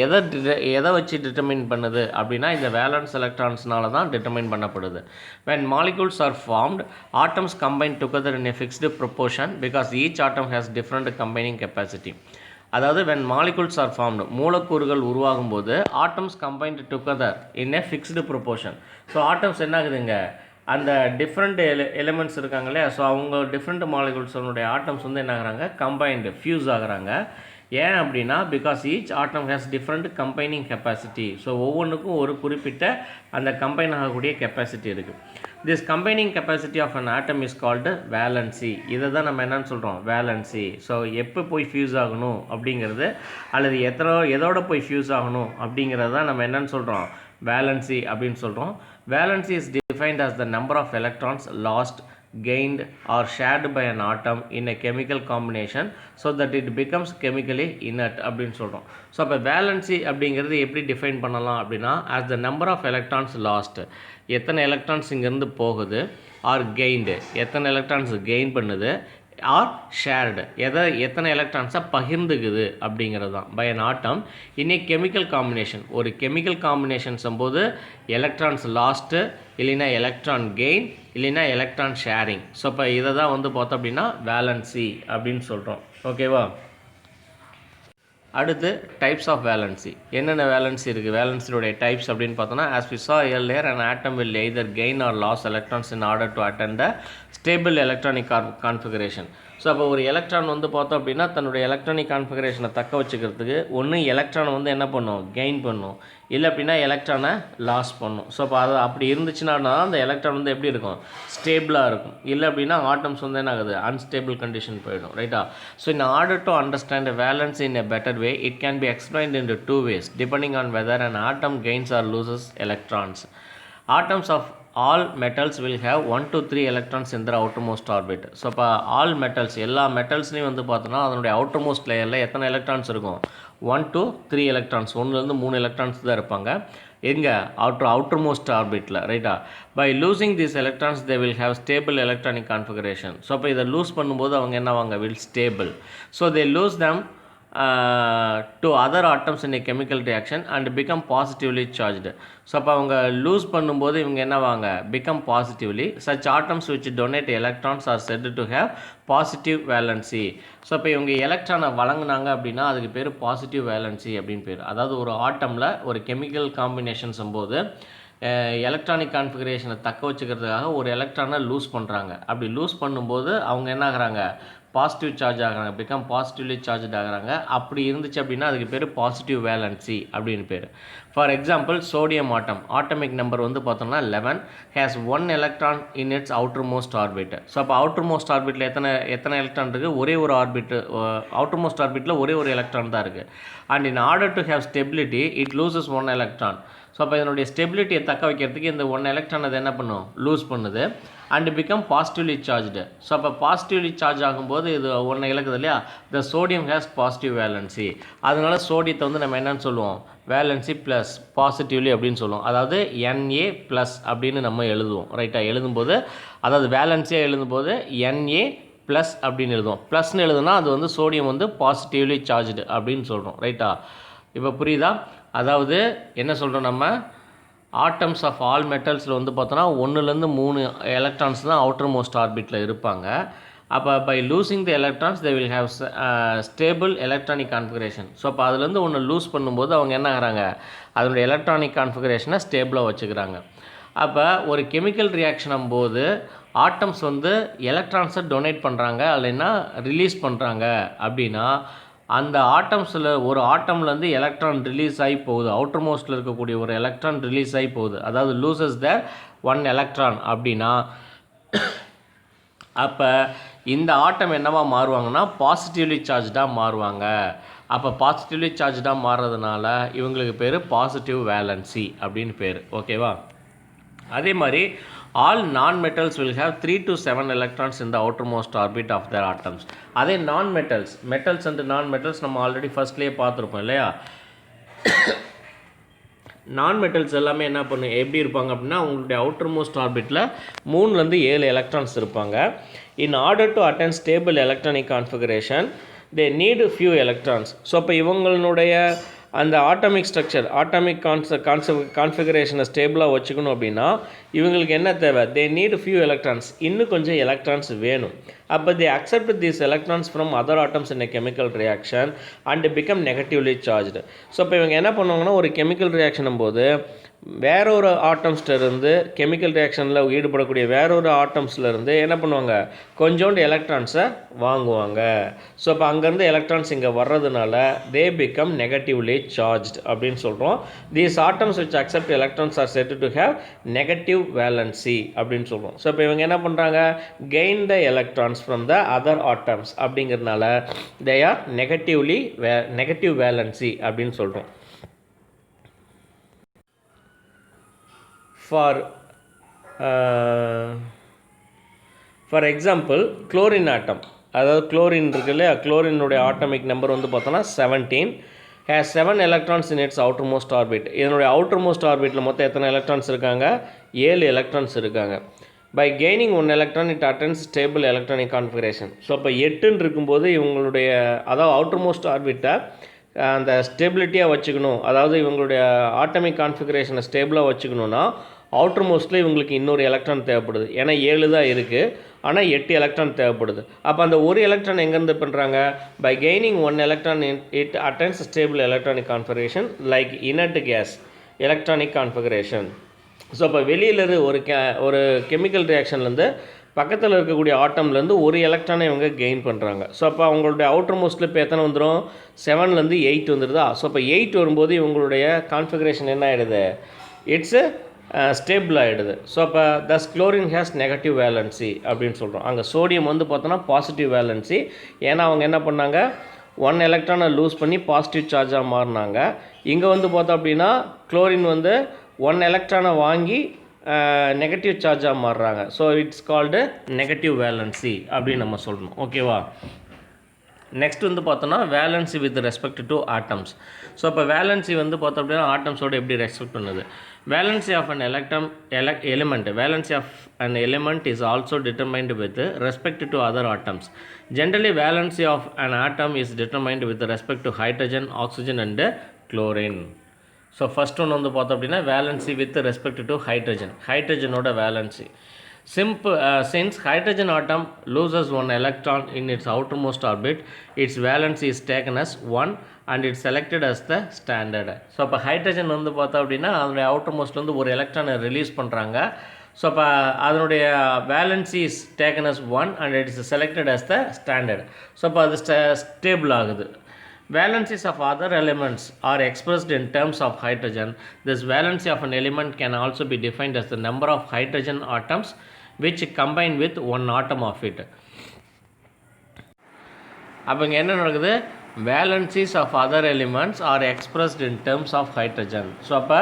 எதை வச்சு டிட்டர்மைன் பண்ணுது அப்படின்னா இந்த வேலன்ஸ் எலக்ட்ரான்ஸ்னால தான் டிட்டர்மைன் பண்ணப்படுது. when molecules are formed, atoms combine together in a fixed proportion because each atom has different combining capacity. அதாவது when molecules are formed, மூலக்கூறுகள் உருவாகும் போது atoms combined together in a fixed proportion. So atoms என்ன ஆகுதுங்க, அந்த different elements இருக்காங்க இல்லையா, so அவங்க டிஃப்ரெண்ட் மாலிகுல்ஸோடைய ஆட்டம்ஸ் வந்து என்ன ஆகுறாங்க, கம்பைன்டு ஃபியூஸ் ஆகுறாங்க. ஏன் அப்படின்னா because each atom has different combining capacity. So ஒவ்வொன்றுக்கும் ஒரு குறிப்பிட்ட அந்த கம்பைன் ஆகக்கூடிய கெப்பாசிட்டி இருக்குது. This combining capacity of an atom is called valency. இதை தான் நம்ம என்னன்னு சொல்கிறோம், வேலன்சி. ஸோ எப்போ போய் ஃபியூஸ் ஆகணும் அப்படிங்கிறது, அல்லது எதோட போய் ஃபியூஸ் ஆகணும் அப்படிங்கிறது தான் நம்ம என்னன்னு சொல்கிறோம், வேலன்சி அப்படின்னு சொல்கிறோம். Valency is defined as the number of electrons lost, gained or shared by an atom in a chemical combination so that it becomes chemically inert அப்படின்னு சொல்கிறோம். ஸோ அப்போ வேலன்சி அப்படிங்கிறது எப்படி டிஃபைன் பண்ணலாம் அப்படின்னா, as the number of electrons lost, எத்தனை electrons இங்கேருந்து போகுது, ஆர் கெயின்டு, எத்தனை எலக்ட்ரான்ஸ் கெயின் பண்ணுது, ஆர் ஷேர்டு, எத்தனை எலக்ட்ரான்ஸை பகிர்ந்துக்குது அப்படிங்கிறது தான் by an atom in a chemical combination. ஒரு கெமிக்கல் காம்பினேஷன்ஸும் போது எலக்ட்ரான்ஸ் லாஸ்ட்டு, இல்லைன்னா எலக்ட்ரான் கெயின், இல்லைன்னா எலக்ட்ரான் ஷேரிங். ஸோ இப்போ இதை தான் வந்து பார்த்தோம் அப்படின்னா வேலன்சி அப்படின்னு சொல்கிறோம். ஓகேவா? அடுத்து டைப்ஸ் ஆஃப் வேலன்சி. என்னென்ன வேலன்சி இருக்குது, வேலன்சியோடைய டைப்ஸ் அப்படின்னு பார்த்தோன்னா, as we saw earlier, an atom will either gain or lose electrons in order to attain the stable electronic configuration. So அப்போ ஒரு எலக்ட்ரான் வந்து பார்த்தோம் அப்படின்னா தன்னுடைய எலக்ட்ரானிக் கான்ஃபிகரேஷனை தக்க வச்சுக்கிறதுக்கு ஒன்று எலக்ட்ரானை வந்து என்ன பண்ணும், கெயின் பண்ணும், இல்லை அப்படின்னா எலக்ட்ரானை லாஸ் பண்ணும். ஸோ அப்போ அது அப்படி இருந்துச்சுன்னா அந்த எலக்ட்ரான் வந்து எப்படி இருக்கும், ஸ்டேபிளாக இருக்கும். இல்லை அப்படின்னா ஆட்டம்ஸ் வந்து என்ன ஆகுது, அன்ஸ்டேபிள் கண்டிஷன் போயிடும். ரைட்டா? So in order to understand a valence in a better way, it can be explained into two ways depending on whether an atom gains or loses electrons. Atoms of all metals will have 1 to 3 electrons in their outermost orbit. So இப்போ all metals, எல்லா மெட்டல்ஸ்லையும் வந்து பார்த்தோன்னா அதனுடைய outermost லேயரில் எத்தனை electrons இருக்கும், 1 to 3 electrons, 1லேருந்து 3 electrons தான் இருப்பாங்க. எங்கே, அவுட்டர்மோஸ்ட் ஆர்பிட்டில். ரைட்டா? By losing these electrons they will have stable electronic configuration. So அப்போ இதை லூஸ் பண்ணும்போது அவங்க என்ன வாங்க, will stable. So they lose them to other atoms in a chemical reaction and become positively charged. So அப்போ அவங்க லூஸ் பண்ணும்போது இவங்க என்ன வாங்க, become positively. Such atoms which donate electrons are said to have positive valency. So இப்போ இவங்க எலக்ட்ரானை வழங்கினாங்க அப்படின்னா அதுக்கு பேர் பாசிட்டிவ் வேலன்சி அப்படின்னு பேர். அதாவது ஒரு ஆட்டமில் ஒரு கெமிக்கல் காம்பினேஷன்ஸும் போது எலக்ட்ரானிக் கான்ஃபிகரேஷனை தக்க வச்சுக்கிறதுக்காக ஒரு எலக்ட்ரானை லூஸ் பண்ணுறாங்க. அப்படி லூஸ் பண்ணும்போது அவங்க என்ன ஆகுறாங்க, பாசிட்டிவ் சார்ஜ் ஆகிறாங்க, பிகம் பாசிட்டிவ்லி சார்ஜ் ஆகிறாங்க. அப்படி இருந்துச்சு அப்படின்னா அதுக்கு பேர் பாசிட்டிவ் வேலன்சி அப்படின்னு பேர். For example, sodium atom atomic number வந்து பார்த்தோம்னா 11 has 1 electron in its outermost orbit. So அப்போ அவுட்டர் மோஸ்ட் ஆர்பிட்டில் எத்தனை எலக்ட்ரான் இருக்குது, ஒரே ஒரு ஆர்பிட், அவுட்டர் மோஸ்ட் ஆர்பிட்டில் ஒரே ஒரு எலக்ட்ரான் தான் இருக்குது. And in order to have stability it loses 1 electron. So அப்போ இதனுடைய ஸ்டெபிலிட்டியை தக்க வைக்கிறதுக்கு இந்த 1 எலக்ட்ரான் அது என்ன பண்ணும், லூஸ் பண்ணுது. And become positively charged. So அப்போ பாசிட்டிவ்லி சார்ஜ் ஆகும்போது இது 1 இலக்குது இல்லையா, த சோடியம் ஹேஸ் பாசிட்டிவ் வேலன்சி. அதனால சோடியத்தை வந்து நம்ம என்னன்னு சொல்லுவோம், வேலன்சி ப்ளஸ் பாசிட்டிவ்லி அப்படின்னு சொல்லுவோம். அதாவது NA ப்ளஸ் அப்படின்னு நம்ம எழுதுவோம். ரைட்டாக? எழுதும்போது அதாவது வேலன்சியாக எழுதும்போது NA ப்ளஸ் அப்படின்னு எழுதுவோம். ப்ளஸ்ன்னு எழுதுனா அது வந்து சோடியம் வந்து பாசிட்டிவ்லி சார்ஜ்டு அப்படின்னு சொல்கிறோம். ரைட்டா? இப்போ புரியுதா? அதாவது என்ன சொல்கிறோம், நம்ம ஆட்டம்ஸ் ஆஃப் ஆல் மெட்டல்ஸில் வந்து பார்த்தோன்னா 1லேருந்து 3 எலக்ட்ரான்ஸ் தான் அவுட்டர் மோஸ்ட் ஆர்பிட்டில் இருப்பாங்க. அப்போ by losing the electrons they will have stable electronic configuration. So அப்போ அதுலேருந்து ஒன்று லூஸ் பண்ணும்போது அவங்க என்ன ஆகிறாங்க, அதனுடைய எலக்ட்ரானிக் கான்ஃபிகரேஷனை ஸ்டேபிளாக வச்சுக்கிறாங்க. அப்போ ஒரு கெமிக்கல் ரியாக்ஷனும் போது ஆட்டம்ஸ் வந்து எலக்ட்ரான்ஸை டொனேட் பண்ணுறாங்க, இல்லைன்னா ரிலீஸ் பண்ணுறாங்க அப்படின்னா அந்த ஆட்டம்ஸில் ஒரு ஆட்டம்லேருந்து எலக்ட்ரான் ரிலீஸ் ஆகி போகுது, அவுட்டர் மோஸ்ட்டில் இருக்கக்கூடிய ஒரு எலக்ட்ரான் ரிலீஸ் ஆகி போகுது, அதாவது லூசஸ் த 1 எலக்ட்ரான் அப்படின்னா அப்போ இந்த ஆட்டம் என்னவா மாறுவாங்கன்னா பாசிட்டிவ்லி சார்ஜாக மாறுவாங்க. அப்போ பாசிட்டிவ்லி சார்ஜாக மாறுறதுனால இவங்களுக்கு பேர் பாசிட்டிவ் வேலன்சி அப்படின்னு பேர். ஓகேவா? அதே மாதிரி all non-metals will have 3 to 7 electrons in the outermost orbit of their atoms. அதே metals and non-metals நம்ம ஆல்ரெடி ஃபர்ஸ்ட்லேயே பார்த்துருப்போம் இல்லையா. நான்-மெட்டல்ஸ் எல்லாமே என்ன பண்ணும், எப்படி இருப்பாங்க அப்படின்னா அவங்களுடைய அவுட்டர்மோஸ்ட் ஆர்பிட்டில் 3லேருந்து 7 எலக்ட்ரான்ஸ் இருப்பாங்க. In order to attend stable electronic configuration they need few electrons. So இப்போ இவங்களுடைய அந்த ஆட்டமிக் ஸ்ட்ரக்சர், ஆட்டமிக் கான்ஃபிகரேஷனை ஸ்டேபிளாக வச்சுக்கணும் அப்படின்னா இவங்களுக்கு என்ன தேவை, தே நீட் ஃபியூ எலக்ட்ரான்ஸ், இன்னும் கொஞ்சம் எலக்ட்ரான்ஸ் வேணும். அப்போ they accept these electrons from other atoms in a chemical reaction and become negatively charged. So இப்போ இவங்க என்ன பண்ணுவாங்கன்னா ஒரு கெமிக்கல் ரியாக்ஷனும் போது வேறொரு ஆட்டம்ஸ்லேருந்து கெமிக்கல் ரியாக்ஷனில் ஈடுபடக்கூடிய வேறொரு ஆட்டம்ஸ்லேருந்து என்ன பண்ணுவாங்க, கொஞ்சோண்டு எலக்ட்ரான்ஸை வாங்குவாங்க. ஸோ அப்போ அங்கேருந்து எலக்ட்ரான்ஸ் இங்கே வர்றதுனால தே பிகம் நெகட்டிவ்லி சார்ஜ்ட் அப்படின்னு சொல்கிறோம். These atoms which accept electrons R set to have negative valency அப்படின்னு சொல்கிறோம். ஸோ இப்போ இவங்க என்ன பண்ணுறாங்க, gain the electrons from the other atoms அப்படிங்கிறதுனால தே ஆர் நெகட்டிவ் வேலன்சி அப்படின்னு சொல்கிறோம். ஃபார் எக்ஸாம்பிள் குளோரின் ஆட்டம், அதாவது குளோரின் இருக்கு இல்லையா, குளோரினுடைய ஆட்டமிக் நம்பர் வந்து பார்த்தோன்னா 17 has 7 electrons in its outermost orbit. இதனுடைய outermost orbitல மொத்தம் எத்தனை எலக்ட்ரான்ஸ் இருக்காங்க, 7 எலக்ட்ரான்ஸ் இருக்காங்க. By gaining 1 electron it attains stable electronic configuration. So இப்போ 8 இருக்கும்போது இவங்களுடைய அதாவது outermost orbitஐ அந்த ஸ்டெபிலிட்டியாக வச்சுக்கணும், அதாவது இவங்களுடைய ஆட்டமிக் கான்ஃபிகரேஷனை ஸ்டேபிளாக வச்சுக்கணுன்னா அவுட்டர் மோஸ்ட்டில் இவங்களுக்கு இன்னொரு எலக்ட்ரான் தேவைப்படுது. ஏன்னா 7 தான் இருக்குது, ஆனால் 8 எலக்ட்ரான் தேவைப்படுது. அப்போ அந்த ஒரு எலக்ட்ரான் எங்கேருந்து பண்ணுறாங்க, by gaining 1 electron it attains stable electronic configuration like inert gas electronic configuration. So அப்போ வெளியிலேருந்து ஒரு கெமிக்கல் ரியாக்ஷன்லேருந்து பக்கத்தில் இருக்கக்கூடிய ஆட்டம்லேருந்து ஒரு எலக்ட்ரானை இவங்க கெயின் பண்ணுறாங்க. ஸோ அப்போ அவங்களுடைய அவுட்டர் மோஸ்ட்டில் இப்போ எத்தனை வந்துடும், 7லேருந்து 8 வந்துடுதா. ஸோ அப்போ 8 வரும்போது இவங்களுடைய கான்ஃபிகரேஷன் என்ன ஆகிடுது, இட்ஸ் ஸ்டேபிள் ஆகிடுது. ஸோ அப்போ தஸ் குளோரின் ஹேஸ் நெகட்டிவ் வேலன்சி அப்படின்னு சொல்கிறோம். அங்கே சோடியம் வந்து பார்த்தோன்னா பாசிட்டிவ் வேலன்சி, ஏன்னா அவங்க என்ன பண்ணாங்க, 1 எலக்ட்ரானை லூஸ் பண்ணி பாசிட்டிவ் சார்ஜாக மாறினாங்க. இங்கே வந்து பார்த்தோம் அப்படின்னா குளோரின் வந்து 1 எலக்ட்ரானை வாங்கி நெகட்டிவ் சார்ஜாக மாறுறாங்க. So it's called negative valency அப்படின்னு நம்ம சொல்லணும். ஓகேவா. நெக்ஸ்ட் வந்து பார்த்தோன்னா valency with respect to atoms. So இப்போ வேலன்சி வந்து பார்த்தோம் அப்படின்னா ஆட்டம்ஸோடு எப்படி ரெஸ்பெக்ட் பண்ணுது. Valency of an element valency of an element is also determined with respect to other atoms. Generally valency of an atom is determined with respect to hydrogen, oxygen and chlorine. So first ஒன்று வந்து பார்த்தோம் அப்படின்னா valency with respect to ஹைட்ரஜனோட valency. Since hydrogen atom loses 1 electron in its outermost orbit, its valency is taken as 1 and it's selected as the standard. So அப்போ hydrogen வந்து பார்த்தோம் அப்படின்னா அதனுடைய அவுட்டர்மோஸ்ட்லேருந்து ஒரு எலக்ட்ரானை ரிலீஸ் பண்ணுறாங்க. ஸோ அப்போ அதனுடைய valency is taken as 1 and it is selected as the standard. So அப்போ அது ஸ்டேபிள் ஆகுது. Valencies of other elements are expressed in terms of hydrogen. This valency of an element can also be defined as the number of hydrogen atoms which combine with one atom of it. அப்போ இங்கே என்ன நடக்குது, valencies of other elements are expressed in terms of hydrogen. So அப்போ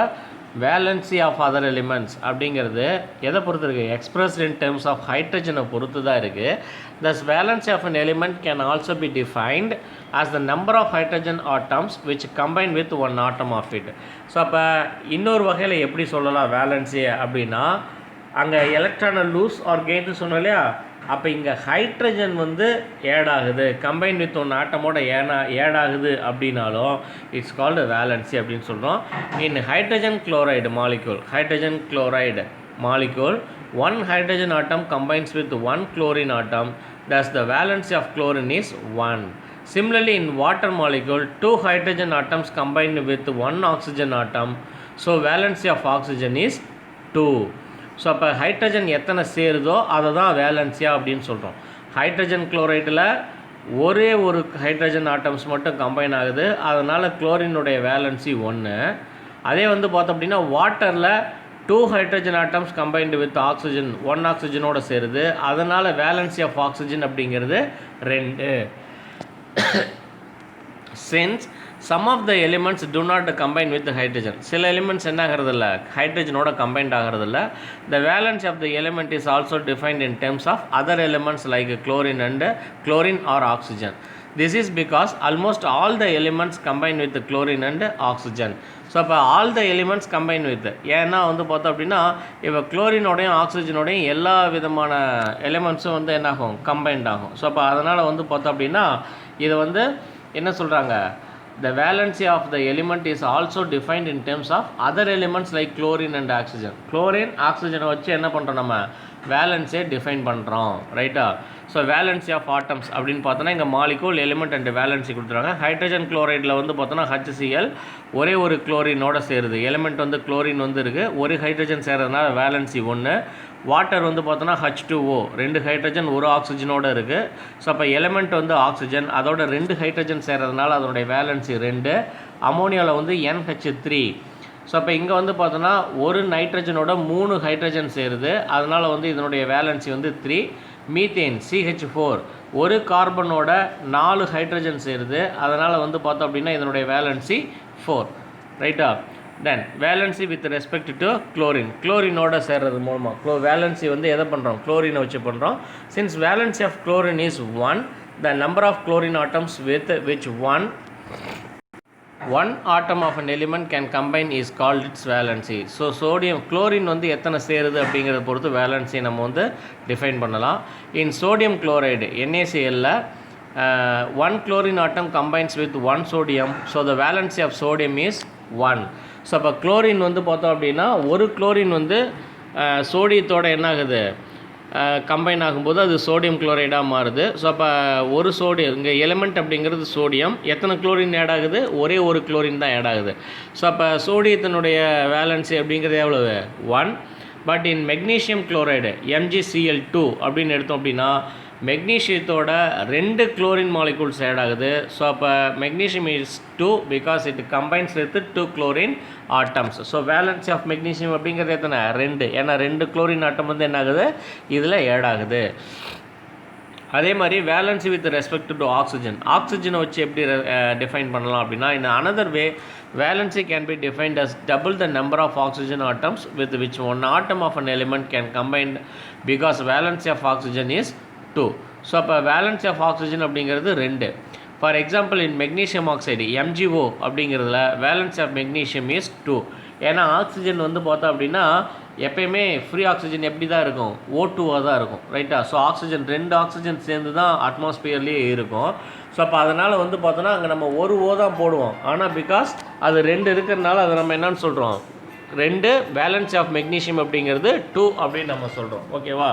valency of other elements அப்படிங்கிறது எதை பொறுத்து இருக்குது, expressed in terms of ஹைட்ரஜனை பொறுத்து தான் இருக்குது. Thus valency of an element can also be defined as the number of hydrogen atoms which combine with 1 atom of it. So அப்போ இன்னொரு வகையில் எப்படி சொல்லலாம் வேலன்சி அப்படின்னா, அங்கே எலக்ட்ரானை லூஸ் ஆர் கெயின் சொன்னோம் இல்லையா, அப்போ இங்கே ஹைட்ரஜன் வந்து ஏட் ஆகுது, கம்பைன் வித் 1 ஆட்டமோட ஏட் ஆகுது அப்படின்னாலும் இட்ஸ் கால்டு வேலன்சி அப்படின்னு சொல்கிறோம். In hydrogen chloride molecule 1 hydrogen atom combines with 1 chlorine atom, thus the valency of chlorine is 1. Similarly, in water molecule 2 hydrogen atoms combine with 1 oxygen atom, so valency of oxygen is 2. So அப்போ hydrogen எத்தனை சேருதோ அதை தான் Valencia அப்படின்னு சொல்கிறோம். Hydrogen குளோரைடில் ஒரே ஒரு hydrogen atoms மட்டும் combine ஆகுது, அதனால் குளோரினுடைய வேலன்சி 1. அதே வந்து பார்த்தோம் அப்படின்னா வாட்டரில் 2 hydrogen atoms combined with oxygen 1 ஆக்சிஜனோட சேருது, அதனால் வேலன்சி ஆஃப் ஆக்சிஜன் அப்படிங்கிறது 2. Since some of the elements do not combine with hydrogen, சில எலிமெண்ட்ஸ் என்ன ஆகிறதில்ல ஹைட்ரஜனோட combined ஆகிறதில்ல, the valence of the element is also defined in terms of other elements like chlorine or oxygen. This is because almost all the elements combine with chlorine and oxygen. So அப்போ all the elements combine with, ஏன்னா வந்து பார்த்தோம் அப்படின்னா இப்போ குளோரினோடையும் ஆக்சிஜனோடையும் எல்லா விதமான எலிமெண்ட்ஸும் வந்து என்ன ஆகும், கம்பைன்ட் ஆகும். ஸோ அப்போ அதனால் வந்து பார்த்தோம் அப்படின்னா இதை வந்து என்ன சொல்கிறாங்க, the valency of the element is also defined in terms of other elements like chlorine and oxygen. chlorine oxygen வச்சு என்ன பண்ணுறோம், நம்ம வேலன்ஸே டிஃபைன் பண்ணுறோம், ரைட்டா. ஸோ வேலன்சி ஆஃப் ஆட்டம்ஸ் அப்படின்னு பார்த்தோன்னா இங்கே மாலிகூல் எலிமெண்ட் அண்ட் வேலன்சி கொடுத்துருவாங்க. ஹைட்ரஜன் குளோரைடில் வந்து பார்த்தோன்னா HCl ஒரே ஒரு குளோரினோட சேருது. எலிமெண்ட் வந்து குளோரின் வந்து இருக்குது, ஒரு ஹைட்ரஜன் சேர்றதுனால வேலன்சி 1. வாட்டர் வந்து பார்த்தோன்னா H2O 2 ஹைட்ரஜன் ஒரு ஆக்சிஜனோட இருக்குது. ஸோ அப்போ எலிமெண்ட் வந்து ஆக்சிஜன், அதோட 2 ஹைட்ரஜன் சேர்றதுனால அதனுடைய வேலன்சி 2. அமோனியாவில் வந்து NH3. ஸோ அப்போ இங்கே வந்து பார்த்தோன்னா ஒரு நைட்ரஜனோட 3 ஹைட்ரஜன் சேருது, அதனால் வந்து இதனுடைய வேலன்சி வந்து 3. மீத்தேன் CH4 ஒரு கார்பனோட 4 ஹைட்ரஜன் சேருது, அதனால் வந்து பார்த்தோம் அப்படின்னா இதனுடைய வேலன்சி 4. ரைட்டா? Then valency with respect to குளோரினோட சேர்றது மூலமாக வேலன்சி வந்து எதை பண்ணுறோம், குளோரினை வச்சு பண்ணுறோம். Since valency of chlorine is 1, the number of chlorine atoms with which one atom of an element can combine is called its valency. So sodium chlorine வந்து எத்தனை சேருது அப்படிங்கிறத பொறுத்து வேலன்சி நம்ம வந்து டிஃபைன் பண்ணலாம். In sodium chloride NaCl one chlorine atom combines with one sodium, so the valency of sodium is 1. So அப்போ chlorine வந்து பார்த்தோம் அப்படின்னா ஒரு குளோரின் வந்து சோடியத்தோட என்ன ஆகுது, கம்பைன் ஆகும்போது அது சோடியம் குளோரைடாக மாறுது. ஸோ அப்போ ஒரு சோடியம் இங்கே எலிமெண்ட் அப்படிங்கிறது சோடியம், எத்தனை குளோரின் ஆட் ஆகுது, ஒரே ஒரு குளோரின் தான் ஆட் ஆகுது. ஸோ அப்போ சோடியத்தினுடைய வேலன்சி அப்படிங்கிறது எவ்வளவு, 1. But in magnesium chloride MgCl2 அப்படின்னு எடுத்தோம் அப்படின்னா மெக்னீஷியத்தோட 2 குளோரின் மாலிகூல்ஸ் ஆட் ஆகுது. ஸோ அப்போ magnesium is 2 because it combines with 2 chlorine atoms. So valency of magnesium அப்படிங்கிறது எத்தனை, 2. ஏன்னா 2 குளோரின் ஆட்டம் வந்து என்ன ஆகுது, இதில் ஆட் ஆகுது. அதே மாதிரி வேலன்சி வித் ரெஸ்பெக்ட் டு ஆக்சிஜனை வச்சு எப்படி டிஃபைன் பண்ணலாம் அப்படின்னா, in another way valency can be defined as double the number of oxygen atoms with which one atom of an element can combined because valency of oxygen is 2. So அப்போ valency of oxygen அப்படிங்கிறது 2. For example in magnesium oxide MgO அப்படிங்கிறதுல valency of magnesium is 2. ஏன்னா oxygen வந்து பார்த்தோம் அப்படின்னா எப்பயுமே free oxygen எப்படி தான் இருக்கும், O2ஆக தான் இருக்கும். ரைட்டா? ஸோ ஆக்சிஜன் 2 ஆக்சிஜன் சேர்ந்து தான் அட்மாஸ்பியர்லேயே இருக்கும். ஸோ அப்போ அதனால் வந்து பார்த்தோன்னா அங்கே நம்ம ஒரு O தான் போடுவோம், ஆனால் பிகாஸ் அது 2 இருக்கிறதுனால அதை நம்ம என்னன்னு சொல்கிறோம், 2 வேலன்சி ஆஃப் மெக்னீஷியம் அப்படிங்கிறது 2 அப்படின்னு நம்ம சொல்கிறோம். ஓகேவா?